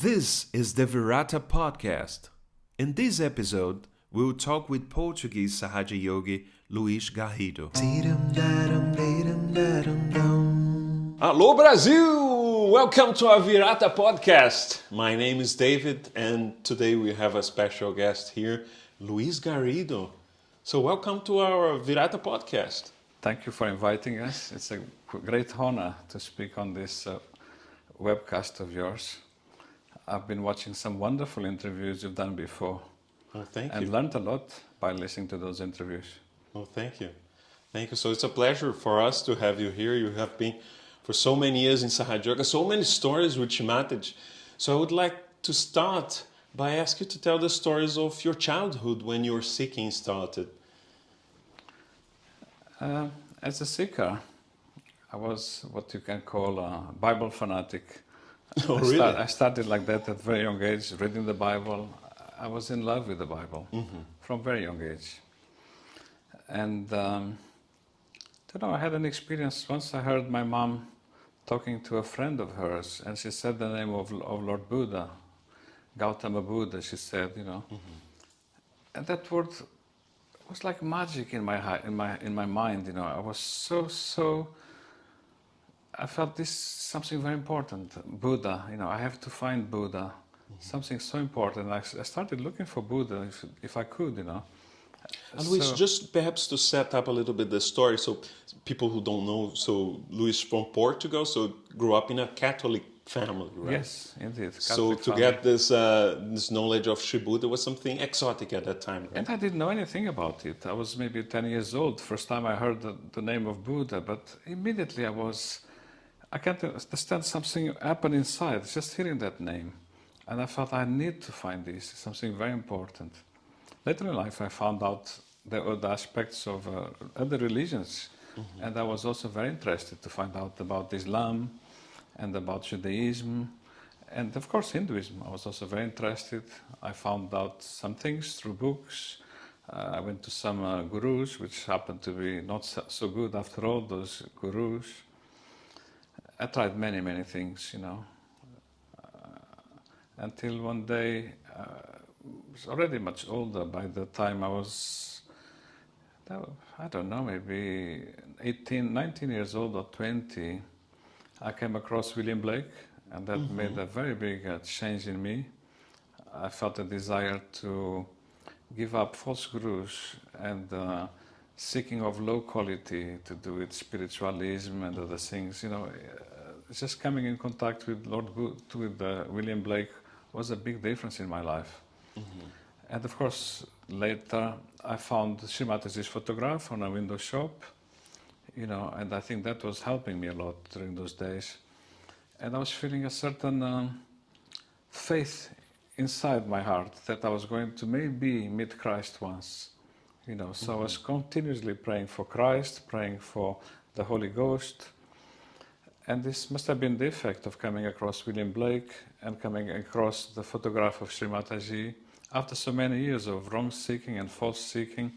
This is the Virata podcast. In this episode, we will talk with Portuguese Sahaja yogi Luís Garrido. Alô Brasil! Welcome to our Virata podcast. My name is David and today we have a special guest here, Luís Garrido. So welcome to our Virata podcast. Thank you for inviting us. It's a great honor to speak on this webcast of yours. I've been watching some wonderful interviews you've done before. Oh, thank you. And learned a lot by listening to those interviews. Oh, thank you. Thank you. So it's a pleasure for us to have you here. You have been for so many years in Sahaja, so many stories with Shri Mataji. So I would like to start by asking you to tell the stories of your childhood when your seeking started. As a seeker, I was what you can call a Bible fanatic. Oh, really? I started like that at a very young age, reading the Bible. I was in love with the Bible from very young age. And I had an experience. Once I heard my mom talking to a friend of hers, and she said the name of Lord Buddha, Gautama Buddha, she said, And that word was like magic in my mind, I was so I felt this something very important, Buddha, I have to find Buddha, something so important. I started looking for Buddha if I could, And Luis, just perhaps to set up a little bit the story, so people who don't know, so Luis from Portugal, so grew up in a Catholic family, right? Yes, indeed. So to get this knowledge of Sri Buddha was something exotic at that time, right? And I didn't know anything about it. I was maybe 10 years old, first time I heard the name of Buddha, but immediately I can't understand something happened inside, just hearing that name. And I felt I need to find this, something very important. Later in life I found out the other aspects of other religions. And I was also very interested to find out about Islam and about Judaism and of course Hinduism. I was also very interested. I found out some things through books. I went to some gurus, which happened to be not so good after all, those gurus. I tried many things, until one day, I was already much older by the time I was, I don't know, maybe 18, 19 years old or 20. I came across William Blake, and that made a very big change in me. I felt a desire to give up false gurus and seeking of low quality to do with spiritualism and other things. Just coming in contact with William Blake was a big difference in my life. And of course, later I found Shri Mataji's photograph on a window shop, and I think that was helping me a lot during those days. And I was feeling a certain faith inside my heart that I was going to maybe meet Christ once. So I was continuously praying for Christ, praying for the Holy Ghost. And this must have been the effect of coming across William Blake and coming across the photograph of Shri Mataji after so many years of wrong seeking and false seeking.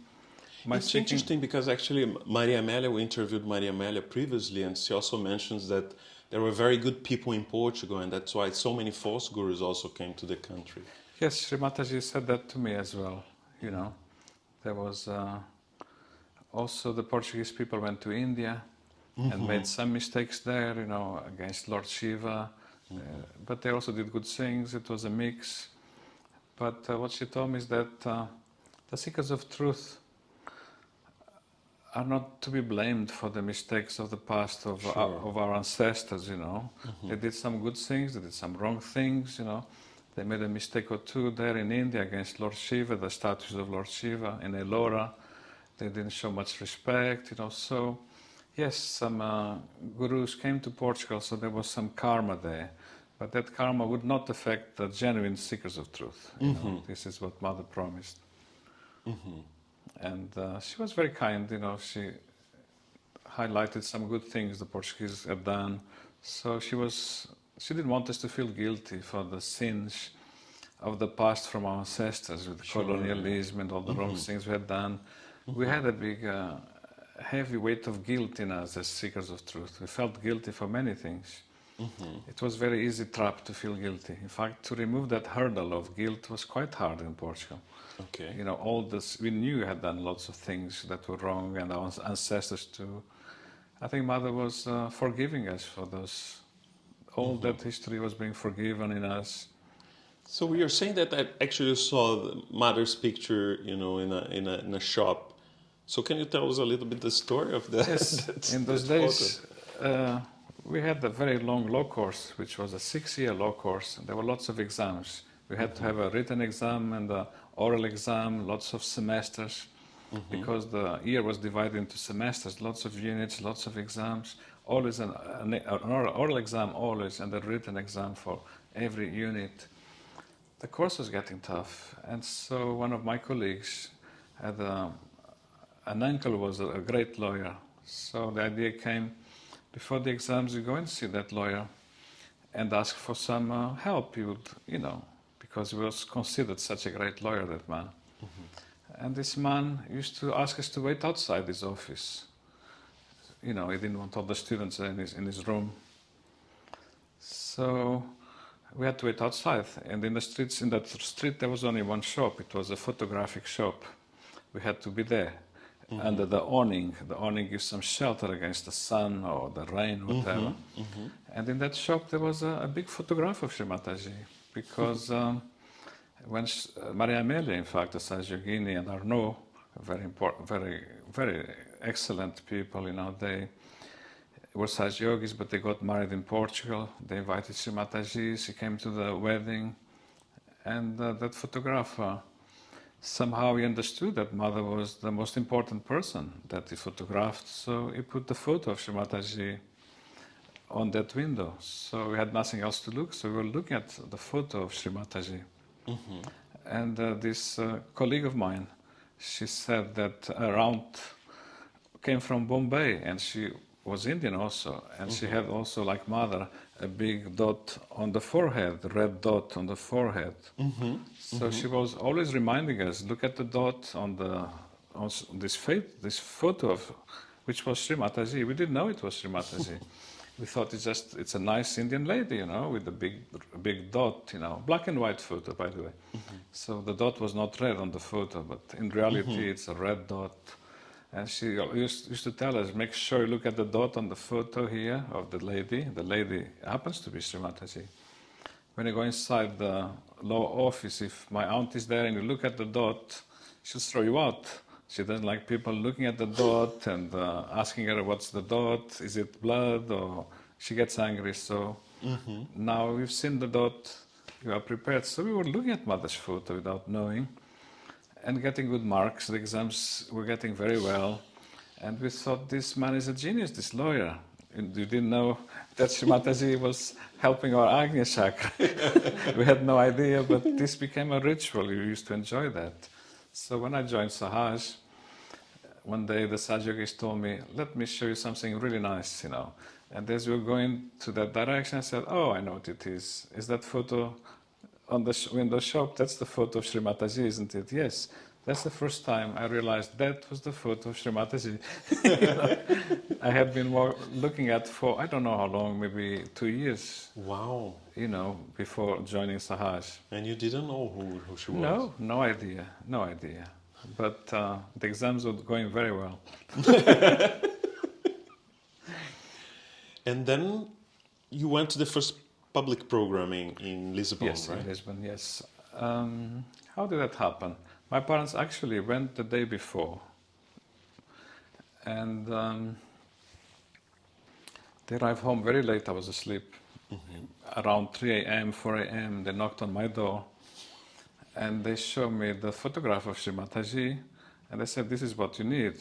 It's interesting because actually Maria Amélia, we interviewed Maria Amélia previously, and she also mentions that there were very good people in Portugal, and that's why so many false gurus also came to the country. Yes, Shri Mataji said that to me as well. There was also the Portuguese people went to India and made some mistakes there, against Lord Shiva. But they also did good things. It was a mix. But what she told me is that the seekers of truth are not to be blamed for the mistakes of the past of our ancestors, They did some good things, they did some wrong things, They made a mistake or two there in India against Lord Shiva, the statues of Lord Shiva in Ellora. They didn't show much respect, So, yes, some gurus came to Portugal, so there was some karma there. But that karma would not affect the genuine seekers of truth. This is what Mother promised. And she was very kind, she highlighted some good things the Portuguese had done. So she didn't want us to feel guilty for the sins of the past from our ancestors with colonialism and all the wrong things we had done. We had a big, heavy weight of guilt in us as seekers of truth. We felt guilty for many things. It was very easy trap to feel guilty. In fact, to remove that hurdle of guilt was quite hard in Portugal. Okay. You know, all this, we knew we had done lots of things that were wrong, and our ancestors too. I think Mother was forgiving us for those. All that history was being forgiven in us. So you're saying that I actually saw the mother's picture, you know, in a shop. So can you tell us a little bit the story of that? Yes, in those days, we had a very long law course, which was a 6-year law course. And there were lots of exams. We had to have a written exam and an oral exam, lots of semesters, because the year was divided into semesters, lots of units, lots of exams, always an oral exam, always, and a written exam for every unit. The course was getting tough, and so one of my colleagues had an uncle who was a great lawyer. So the idea came, before the exams, you go and see that lawyer and ask for some help. He would, you know, because he was considered such a great lawyer, that man. And this man used to ask us to wait outside his office. You know, he didn't want all the students in his room. So we had to wait outside. And in that street, there was only one shop. It was a photographic shop. We had to be there under the awning. The awning gives some shelter against the sun or the rain, whatever. And in that shop, there was a big photograph of Shri Mataji, because when Maria Amelia, in fact, the Sahaja Yogini and Arnaud, very important, very excellent people, you know, they were Sahaja Yogis, but they got married in Portugal. They invited Shri Mataji. She came to the wedding, and that photographer, somehow he understood that Mother was the most important person that he photographed, so he put the photo of Shri Mataji on that window. So we had nothing else to look, so we were looking at the photo of Shri Mataji. And this colleague of mine, she said that her aunt came from Bombay, and she was Indian also, and she had also, like Mother, a big dot on the forehead, a red dot on the forehead. So she was always reminding us, look at the dot on this photo of, which was Shri Mataji. We didn't know it was Shri Mataji. We thought it's a nice Indian lady, you know, with a big dot, you know, black and white photo, by the way. So the dot was not red on the photo, but in reality it's a red dot. And she used to tell us, make sure you look at the dot on the photo here of the lady. The lady happens to be Shri Mataji. When you go inside the law office, if my aunt is there and you look at the dot, she'll throw you out. She doesn't like people looking at the dot and asking her, what's the dot? Is it blood? Or she gets angry. So now we've seen the dot, you are prepared. So we were looking at Mother's photo without knowing and getting good marks. The exams were getting very well. And we thought, this man is a genius, this lawyer. And we didn't know that Shri Mataji was helping our Agnya chakra. We had no idea, but this became a ritual. We used to enjoy that. So when I joined Sahaja, one day the Sahaja Yogis told me, let me show you something really nice, you know. And as we were going to that direction, I said, oh, I know what it is. Is that photo on the window shop? That's the photo of Shri Mataji, isn't it? Yes. That's the first time I realized that was the photo of Shri Mataji. You know, I had been looking at for, I don't know how long, maybe 2 years. Wow. You know, before joining Sahaja. And you didn't know who she was? No, no idea. But the exams were going very well. And then you went to the first public programming in Lisbon, Yes, right? in Lisbon, yes. How did that happen? My parents actually went the day before. And they arrived home very late. I was asleep. Around 3 a.m., 4 a.m., they knocked on my door. And they showed me the photograph of Shri Mataji. And they said, this is what you need.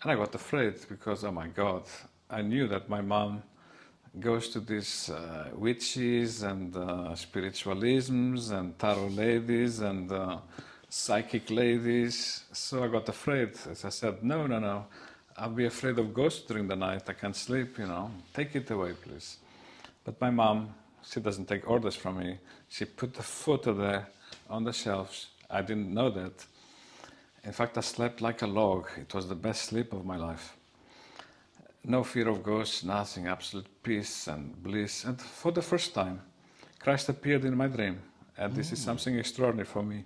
And I got afraid because, oh my God, I knew that my mom goes to these witches and spiritualisms and tarot ladies and psychic ladies. So I got afraid. As I said, no. I'll be afraid of ghosts during the night. I can't sleep, you know. Take it away, please. But my mom, she doesn't take orders from me. She put the photo there on the shelves. I didn't know that. In fact, I slept like a log. It was the best sleep of my life. no fear of ghosts, nothing, absolute peace and bliss. And for the first time, Christ appeared in my dream. And this is something extraordinary for me,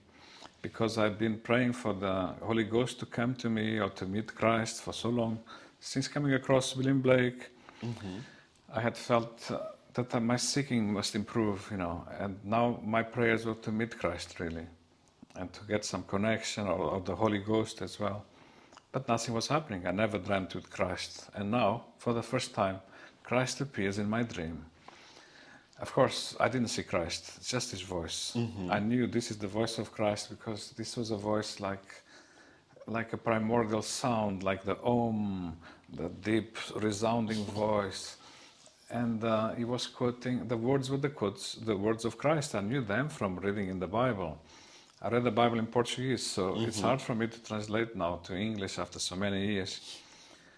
because I've been praying for the Holy Ghost to come to me or to meet Christ for so long. Since coming across William Blake, I had felt that my seeking must improve, and now my prayers were to meet Christ really, and to get some connection or the Holy Ghost as well. But nothing was happening. I never dreamt with Christ. And now, for the first time, Christ appears in my dream. Of course, I didn't see Christ, it's just his voice. I knew this is the voice of Christ because this was a voice like a primordial sound, like the Om, the deep, resounding voice. And he was quoting, the words were the words of Christ. I knew them from reading in the Bible. I read the Bible in Portuguese, so it's hard for me to translate now to English after so many years,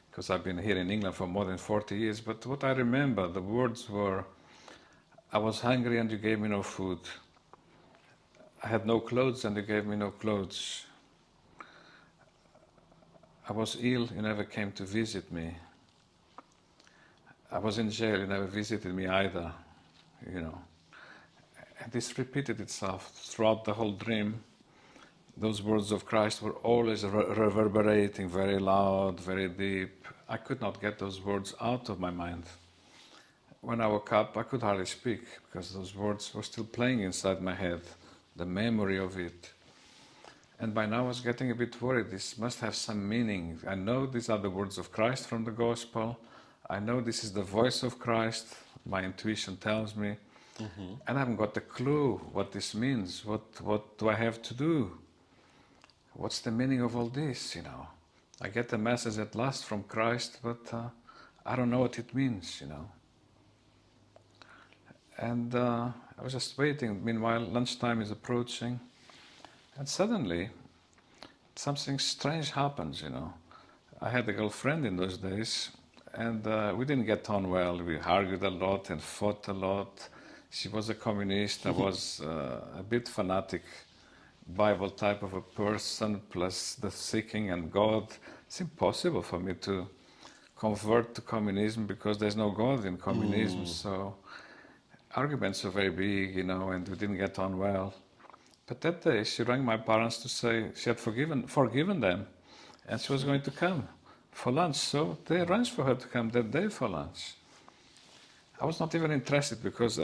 because I've been here in England for more than 40 years. But what I remember, the words were, I was hungry and you gave me no food. I had no clothes and you gave me no clothes. I was ill, you never came to visit me. I was in jail, you never visited me either, And this repeated itself throughout the whole dream. Those words of Christ were always reverberating, very loud, very deep. I could not get those words out of my mind. When I woke up, I could hardly speak because those words were still playing inside my head, the memory of it. And by now I was getting a bit worried. This must have some meaning. I know these are the words of Christ from the Gospel. I know this is the voice of Christ. My intuition tells me. And I haven't got a clue what this means. What do I have to do? What's the meaning of all this, I get the message at last from Christ, but I don't know what it means, And I was just waiting. Meanwhile, lunchtime is approaching. And suddenly, something strange happens, I had a girlfriend in those days, and we didn't get on well. We argued a lot and fought a lot. She was a communist. I was a bit fanatic, Bible type of a person, plus the seeking and God. It's impossible for me to convert to communism because there's no God in communism. So arguments were very big, and we didn't get on well. But that day she rang my parents to say she had forgiven them, and she was going to come for lunch. So they arranged for her to come that day for lunch. I was not even interested because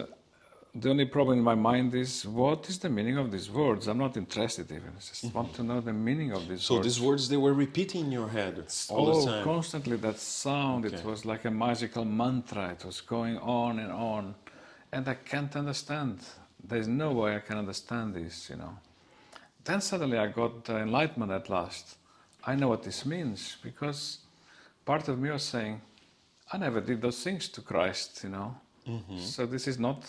the only problem in my mind is, what is the meaning of these words? I'm not interested even. I just want to know the meaning of these words. So these words, they were repeating in your head all the time? Constantly, that sound. Okay. It was like a magical mantra. It was going on. And I can't understand. There's no way I can understand this, Then suddenly I got enlightenment at last. I know what this means, because part of me was saying, I never did those things to Christ, So this is not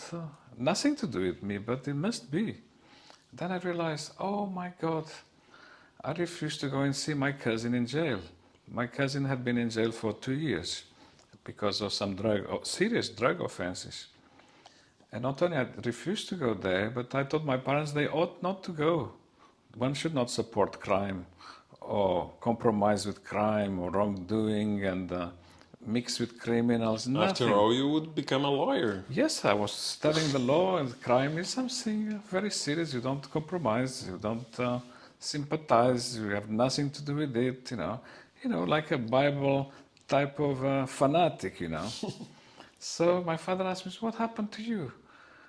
nothing to do with me, but it must be. Then I realized, oh my God, I refused to go and see my cousin in jail. My cousin had been in jail for 2 years because of some serious drug offenses. And not only I refused to go there, but I told my parents they ought not to go. One should not support crime or compromise with crime or wrongdoing and mix with criminals. Nothing. After all, you would become a lawyer. Yes, I was studying the law, and crime is something very serious. You don't compromise, you don't sympathize, you have nothing to do with it, like a Bible type of fanatic, So my father asked me, what happened to you?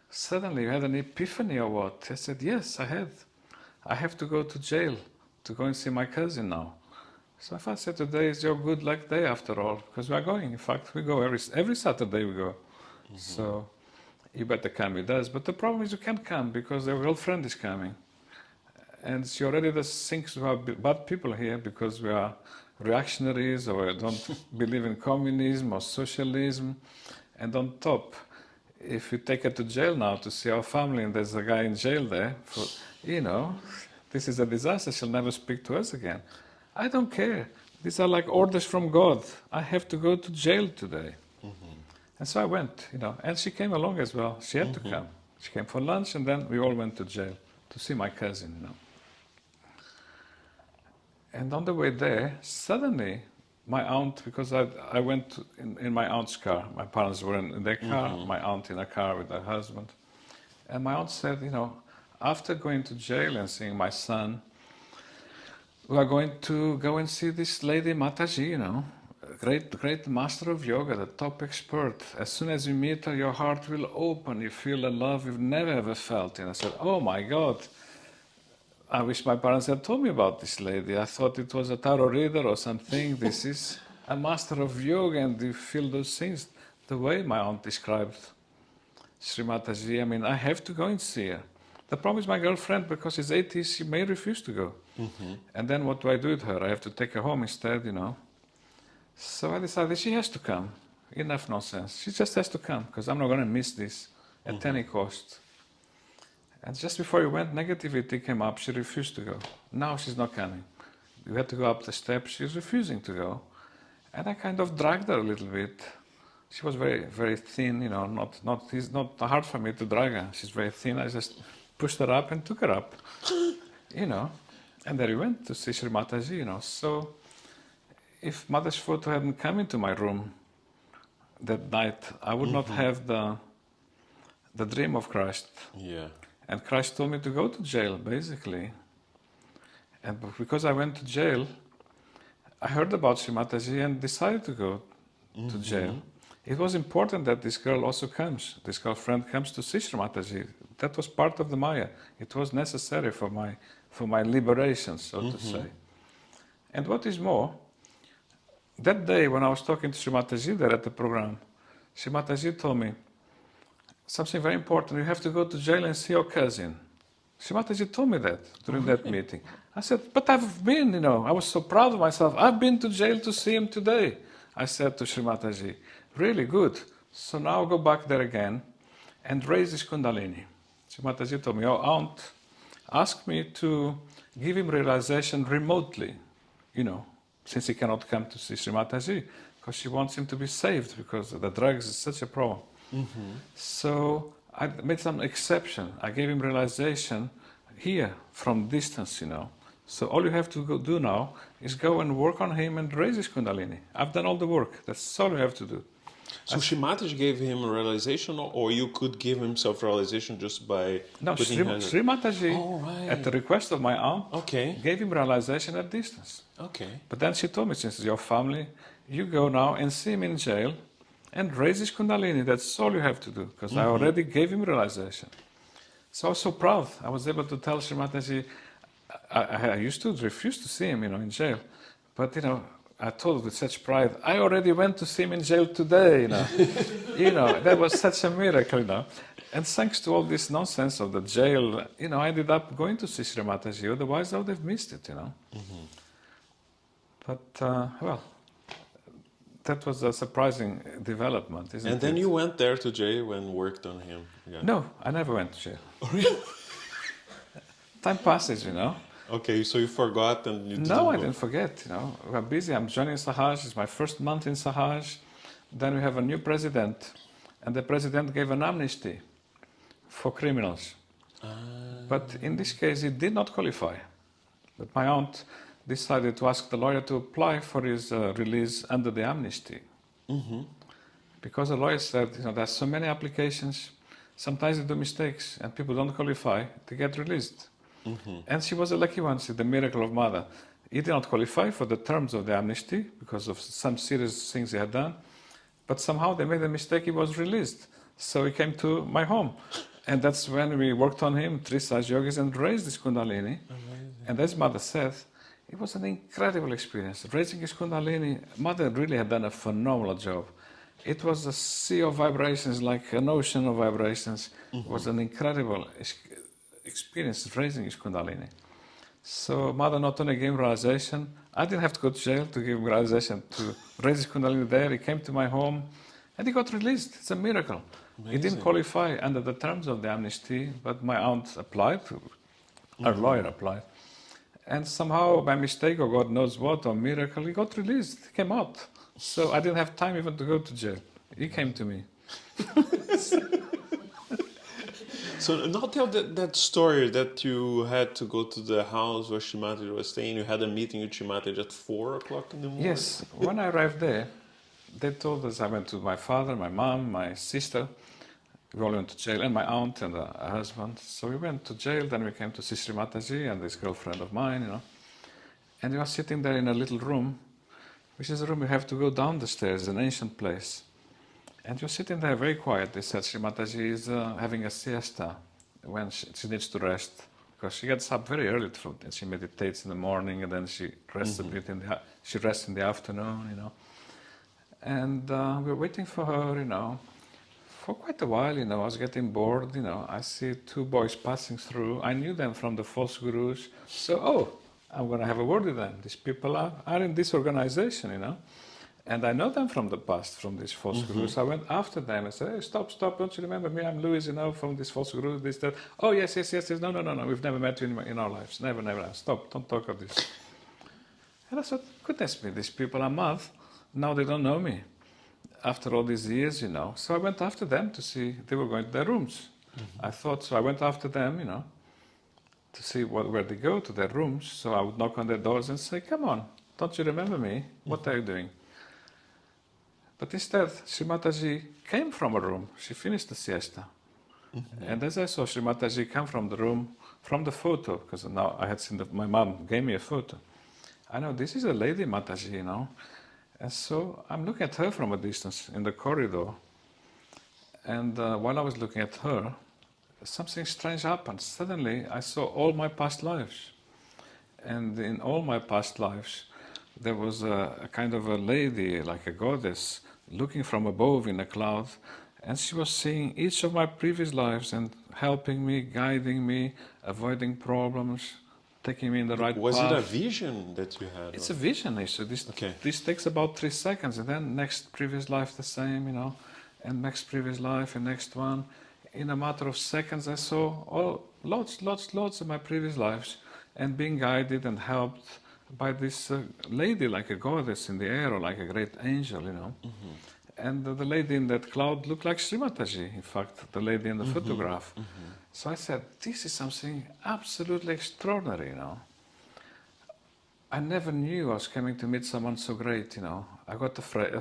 Suddenly you had an epiphany or what? I said, yes, I had. I have to go to jail to go and see my cousin now. So my father said, today is your good luck day after all, because we are going. In fact, we go every Saturday we go. So you better come with us. But the problem is you can't come because your girlfriend is coming. And she already thinks we are bad people here because we are reactionaries or don't believe in communism or socialism. And on top, if you take her to jail now to see our family and there's a guy in jail there, this is a disaster. She'll never speak to us again. I don't care. These are like orders from God. I have to go to jail today. And so I went, and she came along as well. She had to come. She came for lunch and then we all went to jail to see my cousin, And on the way there, suddenly my aunt, because I went in my aunt's car. My parents were in their car, my aunt in a car with her husband. And my aunt said, after going to jail and seeing my son, we are going to go and see this lady Mataji, great master of yoga, the top expert. As soon as you meet her, your heart will open. You feel a love you've never ever felt. And I said, oh my God, I wish my parents had told me about this lady. I thought it was a tarot reader or something. This is a master of yoga, and you feel those things the way my aunt described Shri Mataji. I mean, I have to go and see her. The problem is my girlfriend, because she's 80, she may refuse to go. And then what do I do with her? I have to take her home instead, So I decided she has to come. Enough nonsense. She just has to come, because I'm not going to miss this at any cost. And just before we went, negativity came up. She refused to go. Now she's not coming. We had to go up the steps. She's refusing to go. And I kind of dragged her a little bit. She was very, very thin, It's not hard for me to drag her. She's very thin. I just pushed her up and took her up, And then we went to see Shri Mataji, So if Mother Photo hadn't come into my room that night, I would not have the dream of Christ. Yeah. And Christ told me to go to jail, basically. And because I went to jail, I heard about Shri Mataji and decided to go to jail. It was important that this girl also comes. This girlfriend comes to see Shri Mataji. That was part of the Maya. It was necessary for my liberation, so to say. And what is more, that day when I was talking to Shri Mataji there at the program, Shri Mataji told me something very important. You have to go to jail and see your cousin. Shri Mataji told me that during that meeting. I said, but I've been, I was so proud of myself. I've been to jail to see him today. I said to Shri Mataji, really good. So now I'll go back there again and raise this Kundalini. Shri Mataji told me, your aunt asked me to give him realization remotely, since he cannot come to see Shri Mataji, because she wants him to be saved, because the drugs is such a problem. So I made some exception. I gave him realization here from distance, So all you have to do now is go and work on him and raise his Kundalini. I've done all the work. That's all you have to do. So Shri Mataji gave him a realization, or you could give him self-realization just by Shri Mataji, at the request of my aunt, gave him realization at distance. Okay. But then she told me, since it's your family, you go now and see him in jail and raise his Kundalini. That's all you have to do, because I already gave him realization. So I was so proud. I was able to tell Shri Mataji, I used to refuse to see him, in jail. But, I told with such pride, I already went to see him in jail today, That was such a miracle, And thanks to all this nonsense of the jail, I ended up going to see Shri Mataji. Otherwise, I would have missed it, But, that was a surprising development, isn't it? And then you went there to jail and worked on him. Yeah. No, I never went to jail. Oh, really? Time passes, Okay, so you forgot and you didn't No, I go. didn't forget, We're busy. I'm joining Sahaja. It's my first month in Sahaja. Then we have a new president. And the president gave an amnesty for criminals. But in this case, he did not qualify. But my aunt decided to ask the lawyer to apply for his release under the amnesty. Because the lawyer said, there's so many applications, sometimes they do mistakes and people don't qualify to get released. And she was a lucky one, the miracle of Mother. He did not qualify for the terms of the amnesty because of some serious things he had done, but somehow they made a mistake, he was released. So he came to my home. And that's when we worked on him, 3 Sahaja yogis, and raised this Kundalini. Amazing. And as Mother said, it was an incredible experience. Raising his Kundalini, Mother really had done a phenomenal job. It was a sea of vibrations, like an ocean of vibrations. It was an incredible experience raising his Kundalini. So Mother not only gave him realization, I didn't have to go to jail to give him realization to raise his Kundalini there. He came to my home and he got released. It's a miracle. Amazing. He didn't qualify under the terms of the amnesty, but my aunt applied, our lawyer applied. And somehow, by mistake or God knows what, or miracle, he got released. He came out. So I didn't have time even to go to jail. He came to me. So now tell that story that you had to go to the house where Shri Mataji was staying. You had a meeting with Shri Mataji at 4 o'clock in the morning. Yes, when I arrived there, they told us I went to my father, my mom, my sister. We all went to jail, and my aunt and a husband. So we went to jail, then we came to see Shri Mataji and this girlfriend of mine, you know. And we were sitting there in a little room, which is a room you have to go down the stairs, an ancient place. And you're sitting there very quiet. They said Shri Mataji is having a siesta when she needs to rest. Because she gets up very early and she meditates in the morning and then she rests a bit she rests in the afternoon, you know. And we were waiting for her, you know. For quite a while, you know, I was getting bored, you know. I see two boys passing through. I knew them from the false gurus. So, I'm going to have a word with them. These people are in this organization, you know. And I know them from the past, from these false gurus. I went after them and said, hey, stop, don't you remember me? I'm Louis, you know, from this false guru, this, that. Oh, yes. No, we've never met you in our lives. Never. Stop, don't talk of this. And I thought, goodness me, these people are mad. Now they don't know me. After all these years, you know. So I went after them to see, they were going to their rooms. I thought, so I went after them, you know, to see where they go to their rooms. So I would knock on their doors and say, come on, don't you remember me? What are you doing? But instead, Shri Mataji came from a room. She finished the siesta. And as I saw Shri Mataji come from the room, from the photo, because now I had seen my mom gave me a photo. I know this is a lady Mataji, you know. And so I'm looking at her from a distance in the corridor. And while I was looking at her, something strange happened. Suddenly, I saw all my past lives. And in all my past lives, there was a kind of a lady, like a goddess, looking from above in a cloud, and she was seeing each of my previous lives and helping me, guiding me, avoiding problems, taking me in the right path. Was it a vision that you had? It's a vision. So this takes about 3 seconds, and then next previous life the same, you know, and next previous life and next one. In a matter of seconds, I saw lots of my previous lives, and being guided and helped by this lady, like a goddess in the air, or like a great angel, you know. And the lady in that cloud looked like Shri Mataji, in fact, the lady in the photograph. So I said, this is something absolutely extraordinary, you know. I never knew I was coming to meet someone so great, you know. I got afraid.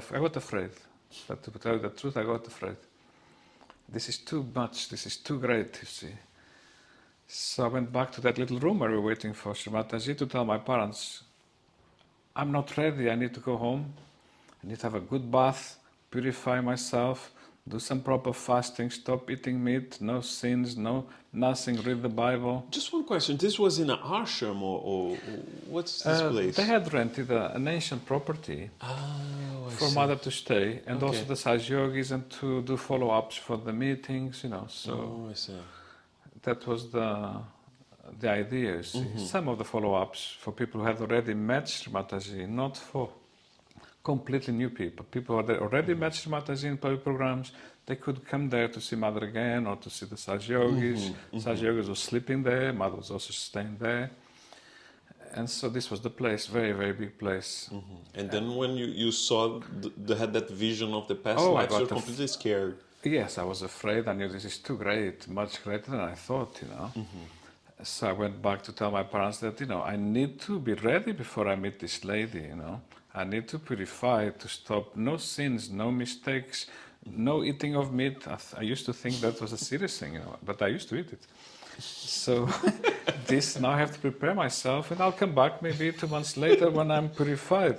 But to tell you the truth, I got afraid. This is too much, this is too great, you see. So I went back to that little room where we were waiting for Shri Mataji to tell my parents, I'm not ready, I need to go home. I need to have a good bath, purify myself, do some proper fasting, stop eating meat, no sins, nothing, read the Bible. Just one question. This was in an ashram or what's this place? They had rented an ancient property for mother to stay, and also the Sahaja yogis, and to do follow-ups for the meetings, you know. So I see. that was the idea, you see. Some of the follow-ups for people who had already met Shri Mataji, not for completely new people. People who had already met Shri Mataji in public programs, they could come there to see Mother again or to see the Sahaja yogis. Sahaja yogis was sleeping there, Mother was also staying there. And so this was the place, very, very big place. And then when you saw, had that vision of the past lives, you were completely scared. Yes, I was afraid. I knew this is too great, much greater than I thought, you know. So I went back to tell my parents that, you know, I need to be ready before I meet this lady, you know. I need to purify, to stop no sins, no mistakes, no eating of meat. I used to think that was a serious thing, you know, but I used to eat it. So this, now I have to prepare myself, and I'll come back maybe 2 months later when I'm purified.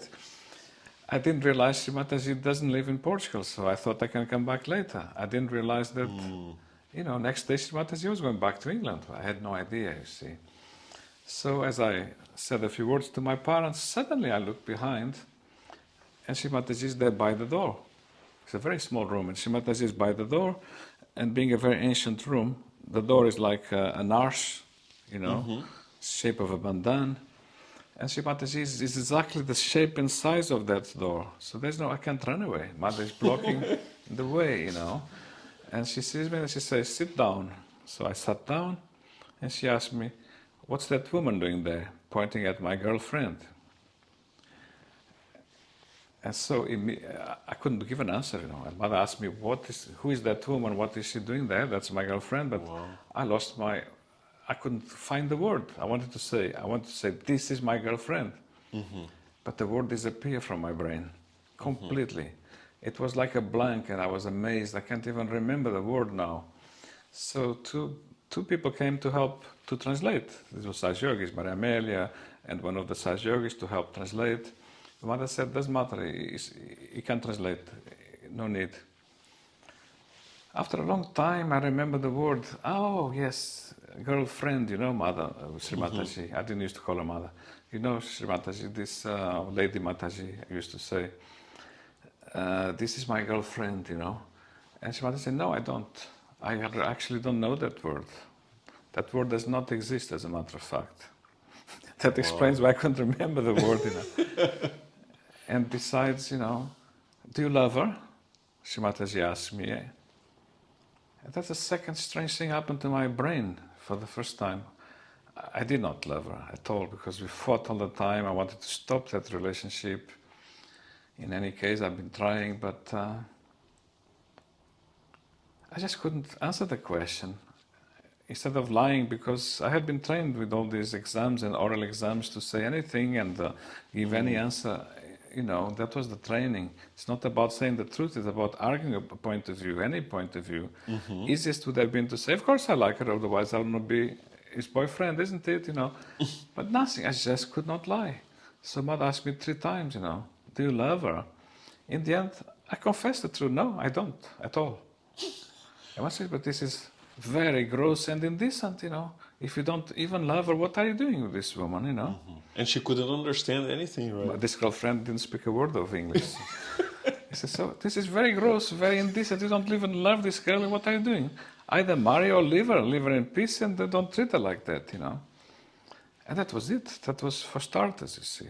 I didn't realize Shri Mataji doesn't live in Portugal, so I thought I can come back later. I didn't realize that, you know, next day Shri Mataji was going back to England. I had no idea, you see. So as I said a few words to my parents, suddenly I looked behind, and Shri Mataji is there by the door. It's a very small room, and Shri Mataji is by the door, and being a very ancient room, the door is like an arch, you know, shape of a bandan. And Shri Mataji is exactly the shape and size of that door. So I can't run away. Mother is blocking the way, you know. And she sees me and she says, sit down. So I sat down, and she asked me, what's that woman doing there? Pointing at my girlfriend. And so I couldn't give an answer, you know. And mother asked me, who is that woman? What is she doing there? That's my girlfriend. But Wow. I couldn't find the word. I wanted to say, this is my girlfriend. But the word disappeared from my brain completely. It was like a blank, and I was amazed. I can't even remember the word now. So two people came to help to translate. This was Sahaja Yogis, Maria Amelia, and one of the Sahaja Yogis to help translate. The mother said, doesn't matter, he can translate, no need. After a long time, I remember the word, oh yes, girlfriend, you know, mother, Shri Mataji. I didn't used to call her mother. You know, Shri Mataji, this lady Mataji, I used to say, this is my girlfriend, you know. And Shri Mataji said, no, I don't. I actually don't know that word. That word does not exist, as a matter of fact. That explains why I couldn't remember the word, you know. And besides, you know, do you love her? Shri Mataji asked me. And that's the second strange thing happened to my brain for the first time. I did not love her at all, because we fought all the time. I wanted to stop that relationship. In any case, I've been trying, but I just couldn't answer the question. Instead of lying, because I had been trained with all these exams and oral exams to say anything and give any answer, you know, that was the training. It's not about saying the truth, it's about arguing a point of view, any point of view. Easiest would have been to say, of course I like her, otherwise I would not be his boyfriend, isn't it, you know? But nothing, I just could not lie. So mother asked me 3 times, you know, do you love her? In the end, I confessed the truth, no, I don't, at all. I must say, but this is very gross and indecent, you know. If you don't even love her, what are you doing with this woman, you know? And she couldn't understand anything, right? But this girlfriend didn't speak a word of English. He said, so this is very gross, very indecent. You don't even love this girl. What are you doing? Either marry or leave her in peace, and don't treat her like that, you know. And that was it. That was for starters, you see.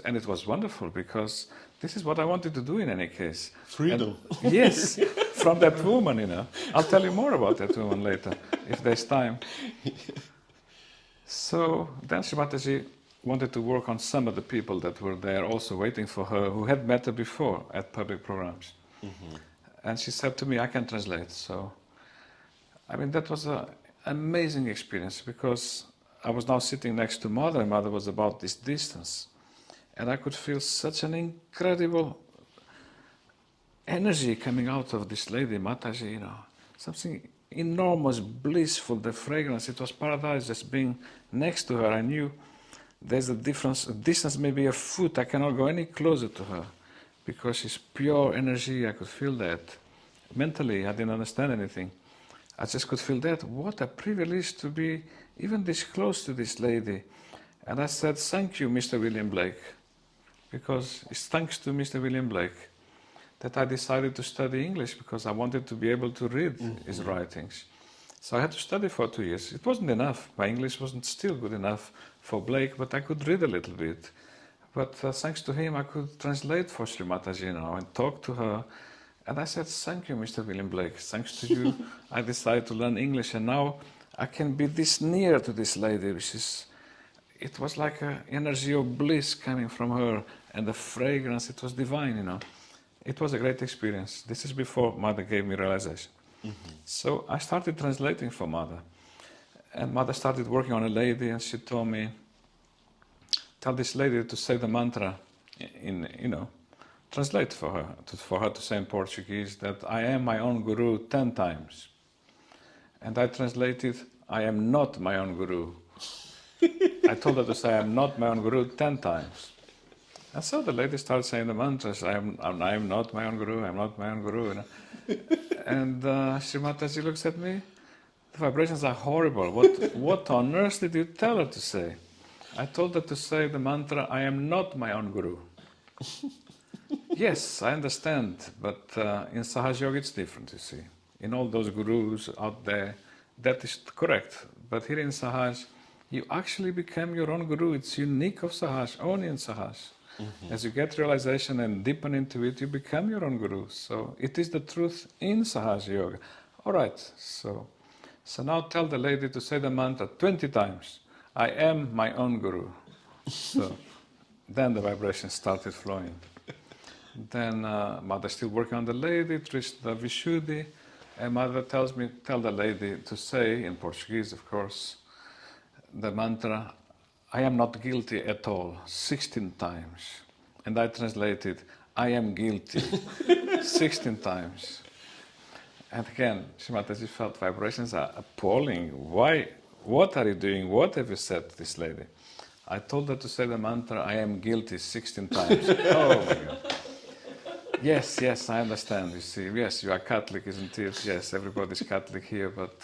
And it was wonderful, because this is what I wanted to do in any case. Freedom. And, yes, from that woman, you know. I'll tell you more about that woman later, if there's time. So then Shri Mataji wanted to work on some of the people that were there also waiting for her, who had met her before at public programs. And she said to me, I can translate. So, I mean, that was an amazing experience, because I was now sitting next to Mother, and Mother was about this distance. And I could feel such an incredible energy coming out of this lady, Mataji, you know. Something enormous, blissful, the fragrance. It was paradise just being next to her. I knew there's a difference, a distance maybe a foot. I cannot go any closer to her, because she's pure energy. I could feel that. Mentally, I didn't understand anything. I just could feel that. What a privilege to be even this close to this lady. And I said, thank you, Mr. William Blake, because it's thanks to Mr. William Blake that I decided to study English, because I wanted to be able to read his writings. So I had to study for 2 years. It wasn't enough. My English wasn't still good enough for Blake, but I could read a little bit. But thanks to him, I could translate for Shri Mataji now and talk to her. And I said, thank you, Mr. William Blake. Thanks to you, I decided to learn English. And now I can be this near to this lady, which is, it was like an energy of bliss coming from her. And the fragrance, it was divine, you know. It was a great experience. This is before Mother gave me realization. So I started translating for Mother. And Mother started working on a lady, and she told me, tell this lady to say the mantra in, you know, translate for her to say in Portuguese that I am my own guru 10 times. And I translated, I am not my own guru. I told her to say I am not my own guru 10 times. And so the lady started saying the mantras, I am not my own guru, I am not my own guru. You know? And Shri Mataji looks at me, the vibrations are horrible. What on earth did you tell her to say? I told her to say the mantra, I am not my own guru. Yes, I understand, but in Sahaja Yoga it's different, you see. In all those gurus out there, that is correct. But here in Sahaja, you actually become your own guru. It's unique of Sahaja, only in Sahaja. As you get realization and deepen into it, you become your own guru. So it is the truth in Sahaja Yoga. All right, so now tell the lady to say the mantra 20 times. I am my own guru. So Then the vibration started flowing. Then mother still working on the lady, it reached the Vishuddhi, and mother tells me, tell the lady to say, in Portuguese of course, the mantra, I am not guilty at all, 16 times. And I translated, I am guilty, 16 times. And again, Shri Mataji felt vibrations are appalling. Why? What are you doing? What have you said to this lady? I told her to say the mantra, I am guilty, 16 times. Oh my God. Yes, yes, I understand, you see. Yes, you are Catholic, isn't it? Yes, everybody's Catholic here, but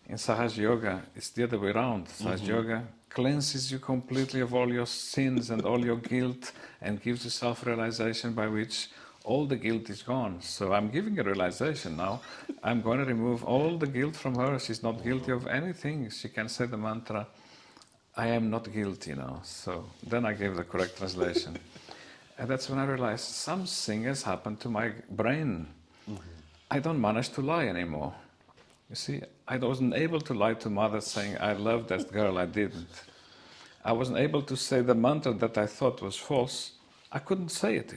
in Sahaja Yoga, it's the other way around. Sahaja Yoga cleanses you completely of all your sins and all your guilt and gives you self-realization by which all the guilt is gone. So I'm giving a realization now. I'm going to remove all the guilt from her. She's not guilty of anything. She can say the mantra, I am not guilty now. So then I gave the correct translation. And that's when I realized something has happened to my brain. I don't manage to lie anymore. You see, I wasn't able to lie to mother saying, I love that girl, I didn't. I wasn't able to say the mantra that I thought was false. I couldn't say it,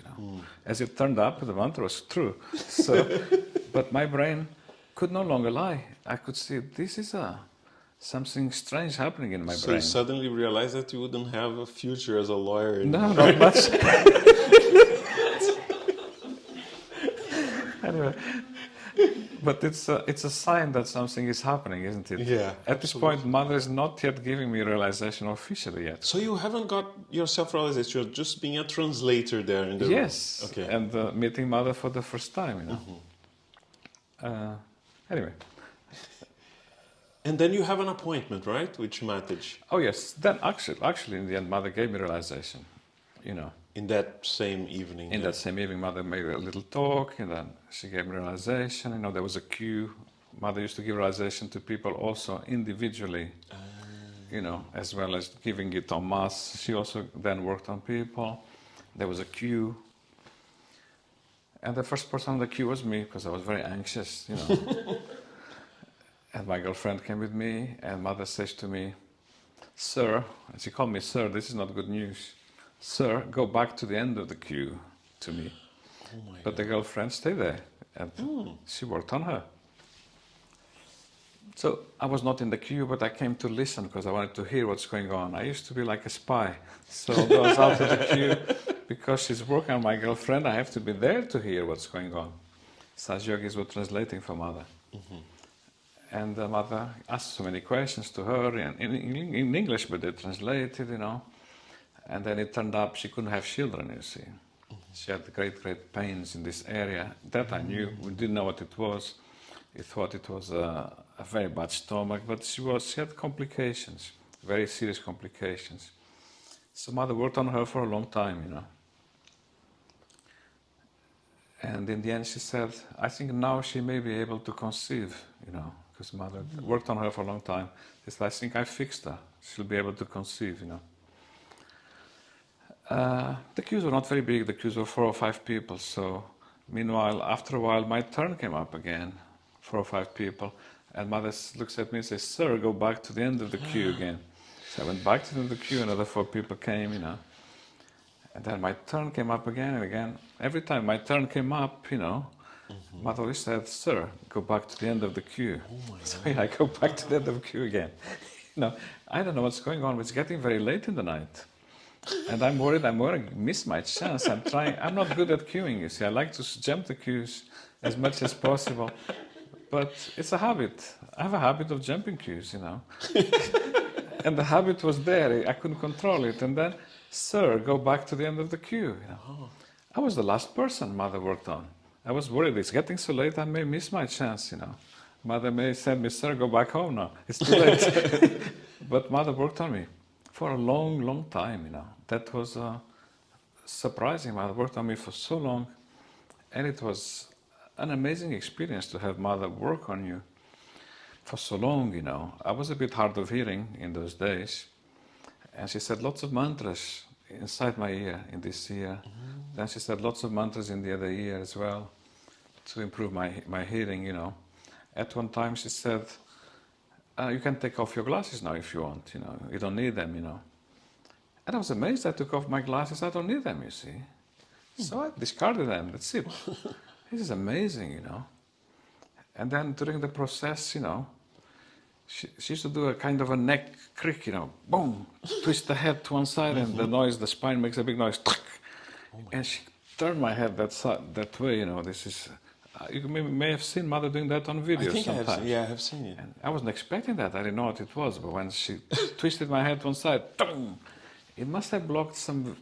As it turned out, the mantra was true. So, but my brain could no longer lie. I could see, this is something strange happening in my So brain. you suddenly realized that you wouldn't have a future as a lawyer. No, not much. Anyway, but it's a sign that something is happening, isn't it? Yeah. At this point, mother is not yet giving me realization officially yet. So you haven't got your self-realization, you're just being a translator there in the Yes. room. Okay. And meeting mother for the first time, Anyway. And then you have an appointment, right, with Shri Mataji? Oh yes. Then actually, in the end, mother gave me realization, In that same evening. In that same evening, mother made a little talk, and then she gave me realization. There was a queue. Mother used to give realization to people also individually, as well as giving it en masse. She also then worked on people. There was a queue. And the first person on the queue was me, because I was very anxious, And my girlfriend came with me, and mother says to me, Sir, and she called me Sir, this is not good news. Sir, go back to the end of the queue to me. Oh my But the girlfriend stayed there, and she worked on her. So I was not in the queue, but I came to listen because I wanted to hear what's going on. I used to be like a spy. So I was out of the queue because she's working on my girlfriend. I have to be there to hear what's going on. Such yogis were translating for mother. And the mother asked so many questions to her in English, but they translated, And then it turned up she couldn't have children, you see. She had great pains in this area. That I knew. We didn't know what it was. We thought it was a very bad stomach, but she had complications, very serious complications. So mother worked on her for a long time, And in the end she said, I think now she may be able to conceive, because mother worked on her for a long time. She said, I think I fixed her. She'll be able to conceive, The queues were not very big. The queues were 4 or 5 people. So meanwhile, after a while, my turn came up again, 4 or 5 people. And mother looks at me and says, Sir, go back to the end of the queue again. So I went back to the end of the queue, another 4 people came, And then my turn came up again and again. Every time my turn came up, mother always said, Sir, go back to the end of the queue. So I go back to the end of the queue again. I don't know what's going on. It's getting very late in the night. And I'm worried I'm going to miss my chance. I'm not good at queuing, you see. I like to jump the queues as much as possible. But it's a habit. I have a habit of jumping queues, And the habit was there. I couldn't control it. And then, Sir, go back to the end of the queue. I was the last person mother worked on. I was worried it's getting so late I may miss my chance, Mother may send me, Sir, go back home now. It's too late. But mother worked on me for a long time, That was surprising. Mother worked on me for so long. And it was an amazing experience to have mother work on you for so long, I was a bit hard of hearing in those days. And she said lots of mantras inside my ear, in this ear. Then she said lots of mantras in the other ear as well to improve my hearing, At one time she said, you can take off your glasses now if you want, you don't need them, And I was amazed. I took off my glasses. I don't need them, you see. So I discarded them. That's it. This is amazing, you know. And then during the process, you know, she used to do a kind of a neck crick, you know, boom, twist the head to one side, and the noise, the spine makes a big noise. And she turned my head that way, you know. This is, you may have seen Mother doing that on video sometimes. I have seen it. And I wasn't expecting that. I didn't know what it was. But when she twisted my head to one side, it must have blocked some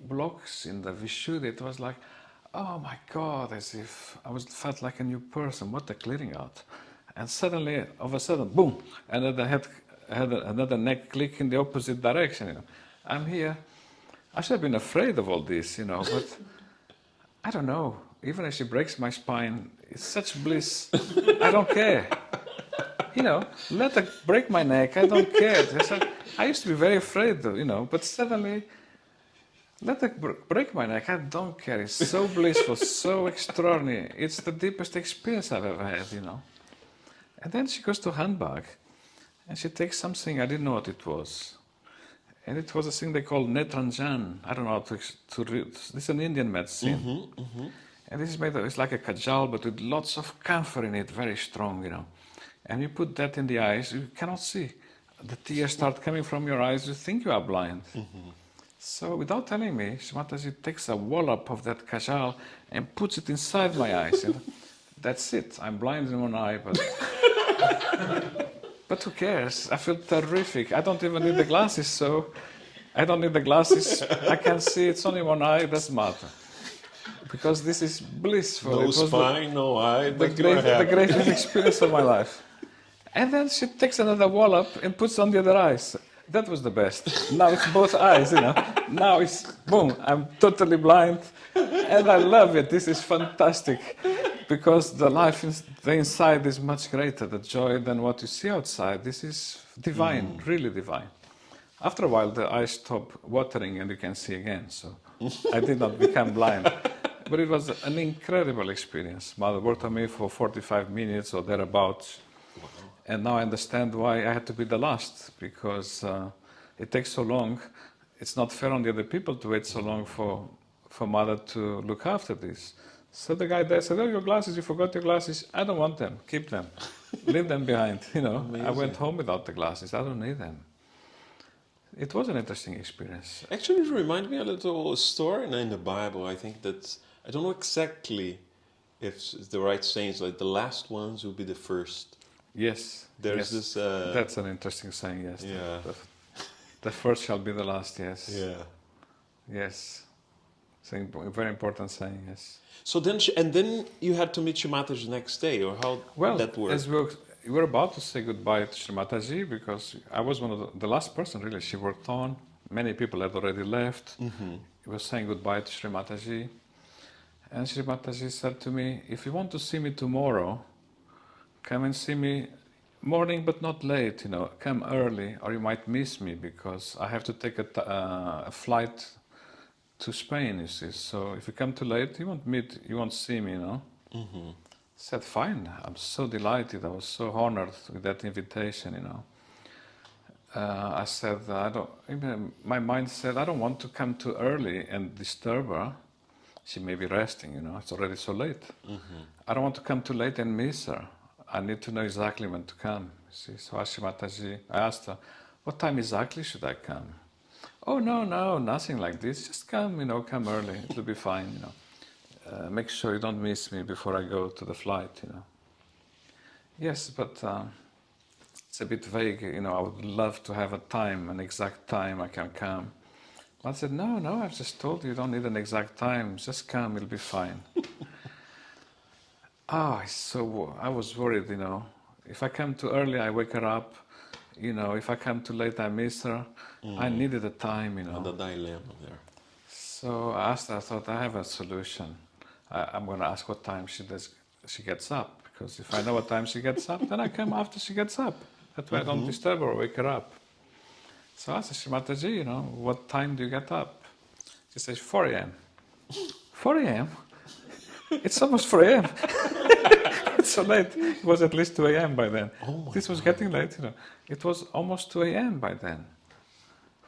blocks in the Vishuddha. It was like, oh my God, as if I felt like a new person. What a clearing out. And suddenly, all of a sudden, boom, another head had another neck click in the opposite direction. You know. I'm here. I should have been afraid of all this, you know, but I don't know. Even if she breaks my spine, it's such bliss. I don't care. You know, let her break my neck. I don't care. I used to be very afraid, though, you know, but suddenly, let her break my neck. I don't care. It's so blissful, so extraordinary. It's the deepest experience I've ever had, you know. And then she goes to a handbag, and she takes something, I didn't know what it was. And it was a thing they call Netranjan. I don't know how to read. This is an Indian medicine. And this is made of, it's like a kajal, but with lots of camphor in it, very strong, you know. And you put that in the eyes, you cannot see. The tears start coming from your eyes, you think you are blind. So without telling me, Shri Mataji takes a wallop of that kajal and puts it inside my eyes. You know? That's it. I'm blind in one eye, but but who cares? I feel terrific. I don't even need the glasses, so I don't need the glasses. I can see it's only one eye. It doesn't matter because this is blissful. No spine, no eye. The greatest experience of my life. And then she takes another wallop and puts on the other eyes. That was the best. Now it's both eyes, you know. Now it's boom. I'm totally blind, and I love it. This is fantastic. Because the life, the inside is much greater, the joy, than what you see outside. This is divine, really divine. After a while, the eyes stop watering and you can see again. So I did not become blind. But it was an incredible experience. Mother worked on me for 45 minutes or thereabouts. Wow. And now I understand why I had to be the last, because it takes so long. It's not fair on the other people to wait so long for Mother to look after this. So the guy there said, oh, your glasses, you forgot your glasses. I don't want them. Keep them. Leave them behind. You know, amazing. I went home without the glasses. I don't need them. It was an interesting experience. Actually, it reminded me a little story in the Bible. I think that, I don't know exactly if it's the right saying, it's like the last ones will be the first. Yes. There's this... That's an interesting saying, yes. Yeah. The first shall be the last, yes. Yeah. Yes. It's a very important saying, yes. So then you had to meet Shri Mataji the next day, or how that worked? Well, as we were about to say goodbye to Shri Mataji, because I was one of the last person really she worked on. Many people had already left. We were saying goodbye to Shri Mataji. And Shri Mataji said to me, if you want to see me tomorrow, come and see me morning but not late, you know, come early or you might miss me because I have to take a flight to Spain, you see. So if you come too late, you won't see me, you know. I said, fine, I'm so delighted, I was so honored with that invitation, you know. I said, my mind said, I don't want to come too early and disturb her. She may be resting, you know, it's already so late. I don't want to come too late and miss her. I need to know exactly when to come, you see. So I asked her, what time exactly should I come? Oh, no, nothing like this. Just come, you know, come early. It'll be fine, you know. Make sure you don't miss me before I go to the flight, you know. Yes, but it's a bit vague, you know. I would love to have a time, an exact time I can come. But I said, no, I've just told you, you don't need an exact time. Just come, it'll be fine. I was worried, you know. If I come too early, I wake her up. You know, if I come too late, I miss her. I needed a time, you know. The dilemma there. So I asked her, I thought, I have a solution. I'm going to ask what time she gets up. Because if I know what time she gets up, then I come after she gets up. That way I don't disturb her or wake her up. So I asked Shri Mataji, you know, what time do you get up? She says, 4 a.m. 4 a.m.? It's almost 4 a.m. It's so late. It was at least 2 a.m. by then. This was getting late, you know. It was almost 2 a.m. by then.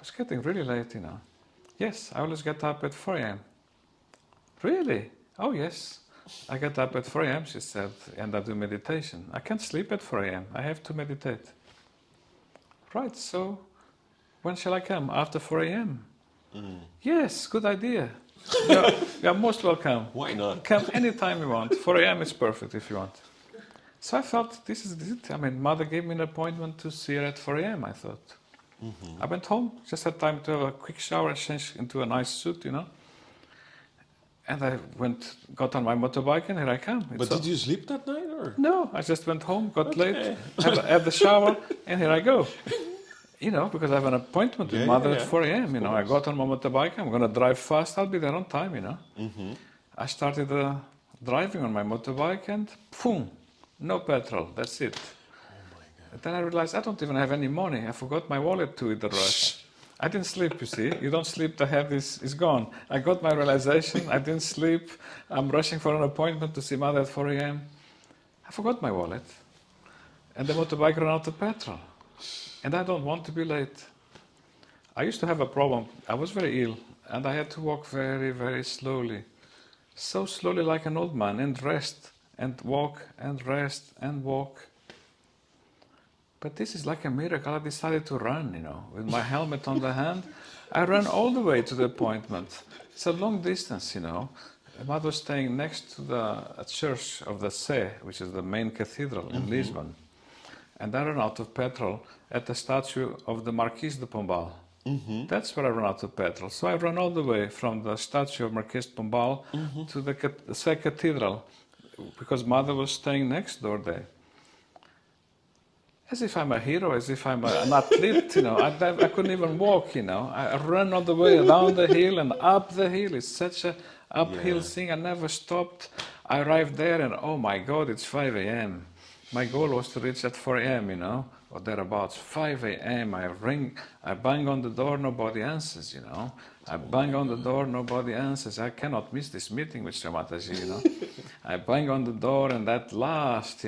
It's getting really late, Yes, I always get up at 4 a.m. Really? Oh, yes. I get up at 4 a.m., she said, and I do meditation. I can't sleep at 4 a.m. I have to meditate. Right, so when shall I come? After 4 a.m.? Yes, good idea. You're most welcome. Why not? Come anytime you want. 4 a.m. is perfect if you want. So I felt, this is it. I mean, Mother gave me an appointment to see her at 4 a.m., I thought. I went home, just had time to have a quick shower and change into a nice suit, And I got on my motorbike, and here I come. But did you sleep that night, or? No, I just went home, got late, had the shower, and here I go. Because I have an appointment with Mother at 4 a.m., I got on my motorbike, I'm going to drive fast, I'll be there on time, I started driving on my motorbike, and boom, no petrol, that's it. And then I realized I don't even have any money. I forgot my wallet too in the rush. I didn't sleep, you see. You don't sleep, the head is gone. I got my realization, I didn't sleep. I'm rushing for an appointment to see Mother at 4 a.m. I forgot my wallet. And the motorbike ran out of petrol. And I don't want to be late. I used to have a problem. I was very ill, and I had to walk very, very slowly. So slowly like an old man, and rest, and walk, and rest, and walk. But this is like a miracle. I decided to run, with my helmet on the hand. I ran all the way to the appointment. It's a long distance, Mother was staying next to the church of the Sé, which is the main cathedral in Lisbon. And I ran out of petrol at the statue of the Marquis de Pombal. That's where I ran out of petrol. So I ran all the way from the statue of Marquis de Pombal to the Sé cathedral, because Mother was staying next door there. As if I'm a hero, as if I'm an athlete, I couldn't even walk, I ran all the way down the hill and up the hill. It's such a uphill thing. I never stopped. I arrived there, and oh my God, it's 5 a.m. My goal was to reach at 4 a.m., or thereabouts. 5 a.m. I bang on the door, nobody answers, I bang on the door, nobody answers. I cannot miss this meeting with Shri Mataji, I bang on the door, and at last,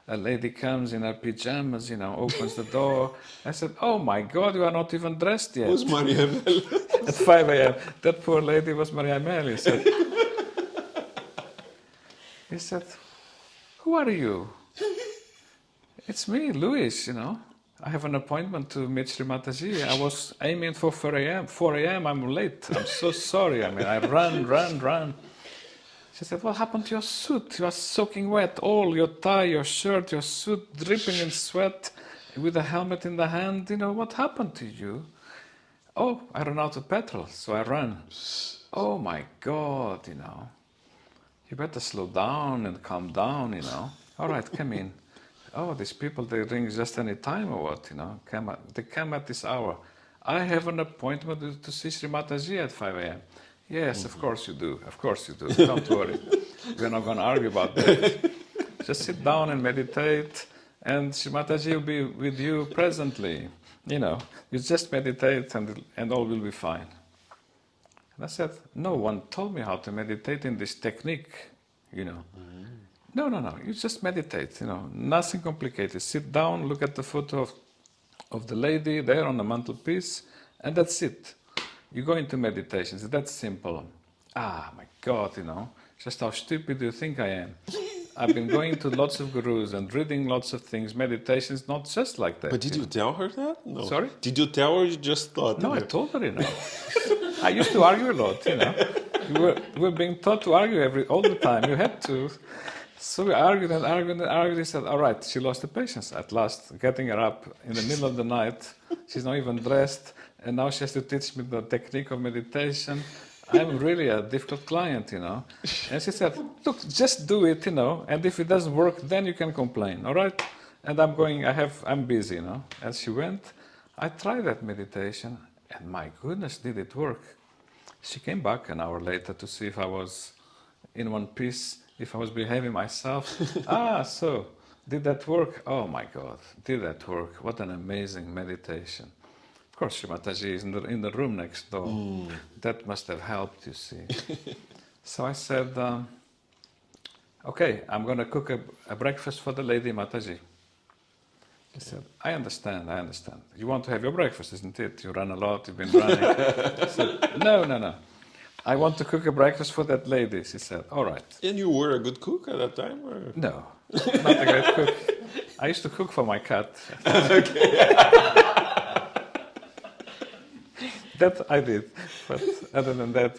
a lady comes in her pajamas, opens the door. I said, oh my God, you are not even dressed yet. Who's Maria Mel? At 5 a.m. That poor lady was Maria Mel. He said, who are you? It's me, Luis, I have an appointment to meet Shri Mataji. I was aiming for 4 a.m. 4 a.m., I'm late. I'm so sorry. I ran. She said, what happened to your suit? You are soaking wet. All your tie, your shirt, your suit dripping in sweat with a helmet in the hand. What happened to you? Oh, I ran out of petrol, so I ran. Oh my God, You better slow down and calm down, All right, come in. Oh, these people, they ring just any time or what, They come at this hour. I have an appointment to see Shri Mataji at 5 a.m. Yes, of course you do. Of course you do. Don't worry. We're not going to argue about that. Just sit down and meditate, and Shri Mataji will be with you presently. You just meditate, and all will be fine. And I said, no one told me how to meditate in this technique, No, you just meditate, nothing complicated. Sit down, look at the photo of the lady there on the mantelpiece, and that's it. You go into meditation. It's that simple. Ah, my God, just how stupid do you think I am? I've been going to lots of gurus and reading lots of things. Meditation is not just like that. But did you tell her that? No. Sorry? Did you tell her, or you just thought? No, I told her, I used to argue a lot, We were being taught to argue all the time. You had to. So we argued and argued and argued. He said, all right, she lost the patience at last, getting her up in the middle of the night. She's not even dressed. And now she has to teach me the technique of meditation. I'm really a difficult client, And she said, look, just do it, And if it doesn't work, then you can complain, all right? And I'm busy, As she went, I tried that meditation, and my goodness, did it work? She came back an hour later to see if I was in one piece, if I was behaving myself. So, did that work? Oh my God, did that work? What an amazing meditation. Of course, Shri Mataji is in the room next door. That must have helped, you see. So I said, okay, I'm going to cook a breakfast for the lady Mataji. He said, I understand. You want to have your breakfast, isn't it? You run a lot, you've been running. I said, no. I want to cook a breakfast for that lady. She said, all right. And you were a good cook at that time? Or? No, not a great cook. I used to cook for my cat. That I did, but other than that,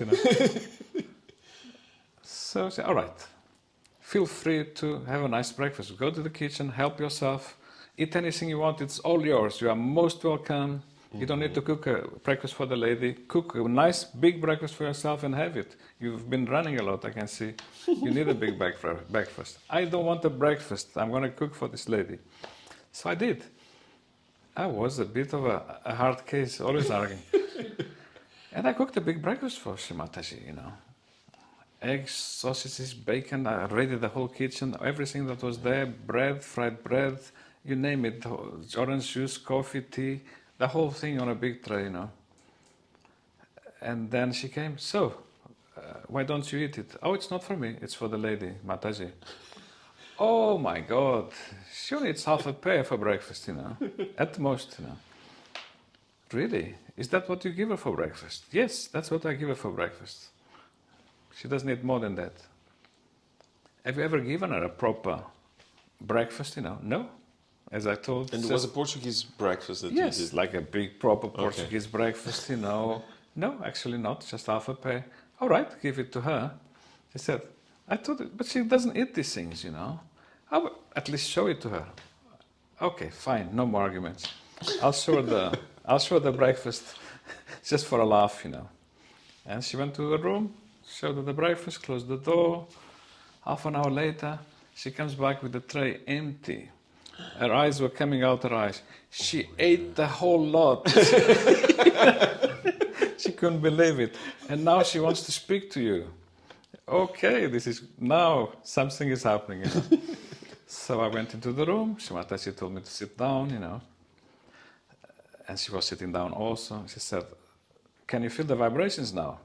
So I said, all right, feel free to have a nice breakfast. Go to the kitchen, help yourself, eat anything you want. It's all yours. You are most welcome. You don't need to cook a breakfast for the lady. Cook a nice big breakfast for yourself and have it. You've been running a lot, I can see. You need a big breakfast. I don't want a breakfast. I'm going to cook for this lady. So I did. I was a bit of a hard case, always arguing. And I cooked a big breakfast for Shri Mataji, Eggs, sausages, bacon. I raided the whole kitchen, everything that was there, bread, fried bread, you name it, orange juice, coffee, tea, the whole thing on a big tray, And then she came, why don't you eat it? Oh, it's not for me, it's for the lady, Mataji. Oh my God, she only eats half a pear for breakfast, at most, Really? Is that what you give her for breakfast? Yes, that's what I give her for breakfast. She doesn't eat more than that. Have you ever given her a proper breakfast, No, as I told. And it was a Portuguese breakfast that you did? Yes, like a big proper Portuguese breakfast, No, actually not, just half a pear. All right, give it to her. She said, I told her, but she doesn't eat these things, I will at least show it to her. Okay, fine, no more arguments. I'll show her the breakfast just for a laugh, And she went to the room, showed her the breakfast, closed the door. Half an hour later, she comes back with the tray empty. Her eyes were coming out her eyes. She ate the whole lot. She couldn't believe it. And now she wants to speak to you. Okay, now something is happening, So I went into the room. Shri Mataji told me to sit down, And she was sitting down also. She said, can you feel the vibrations now?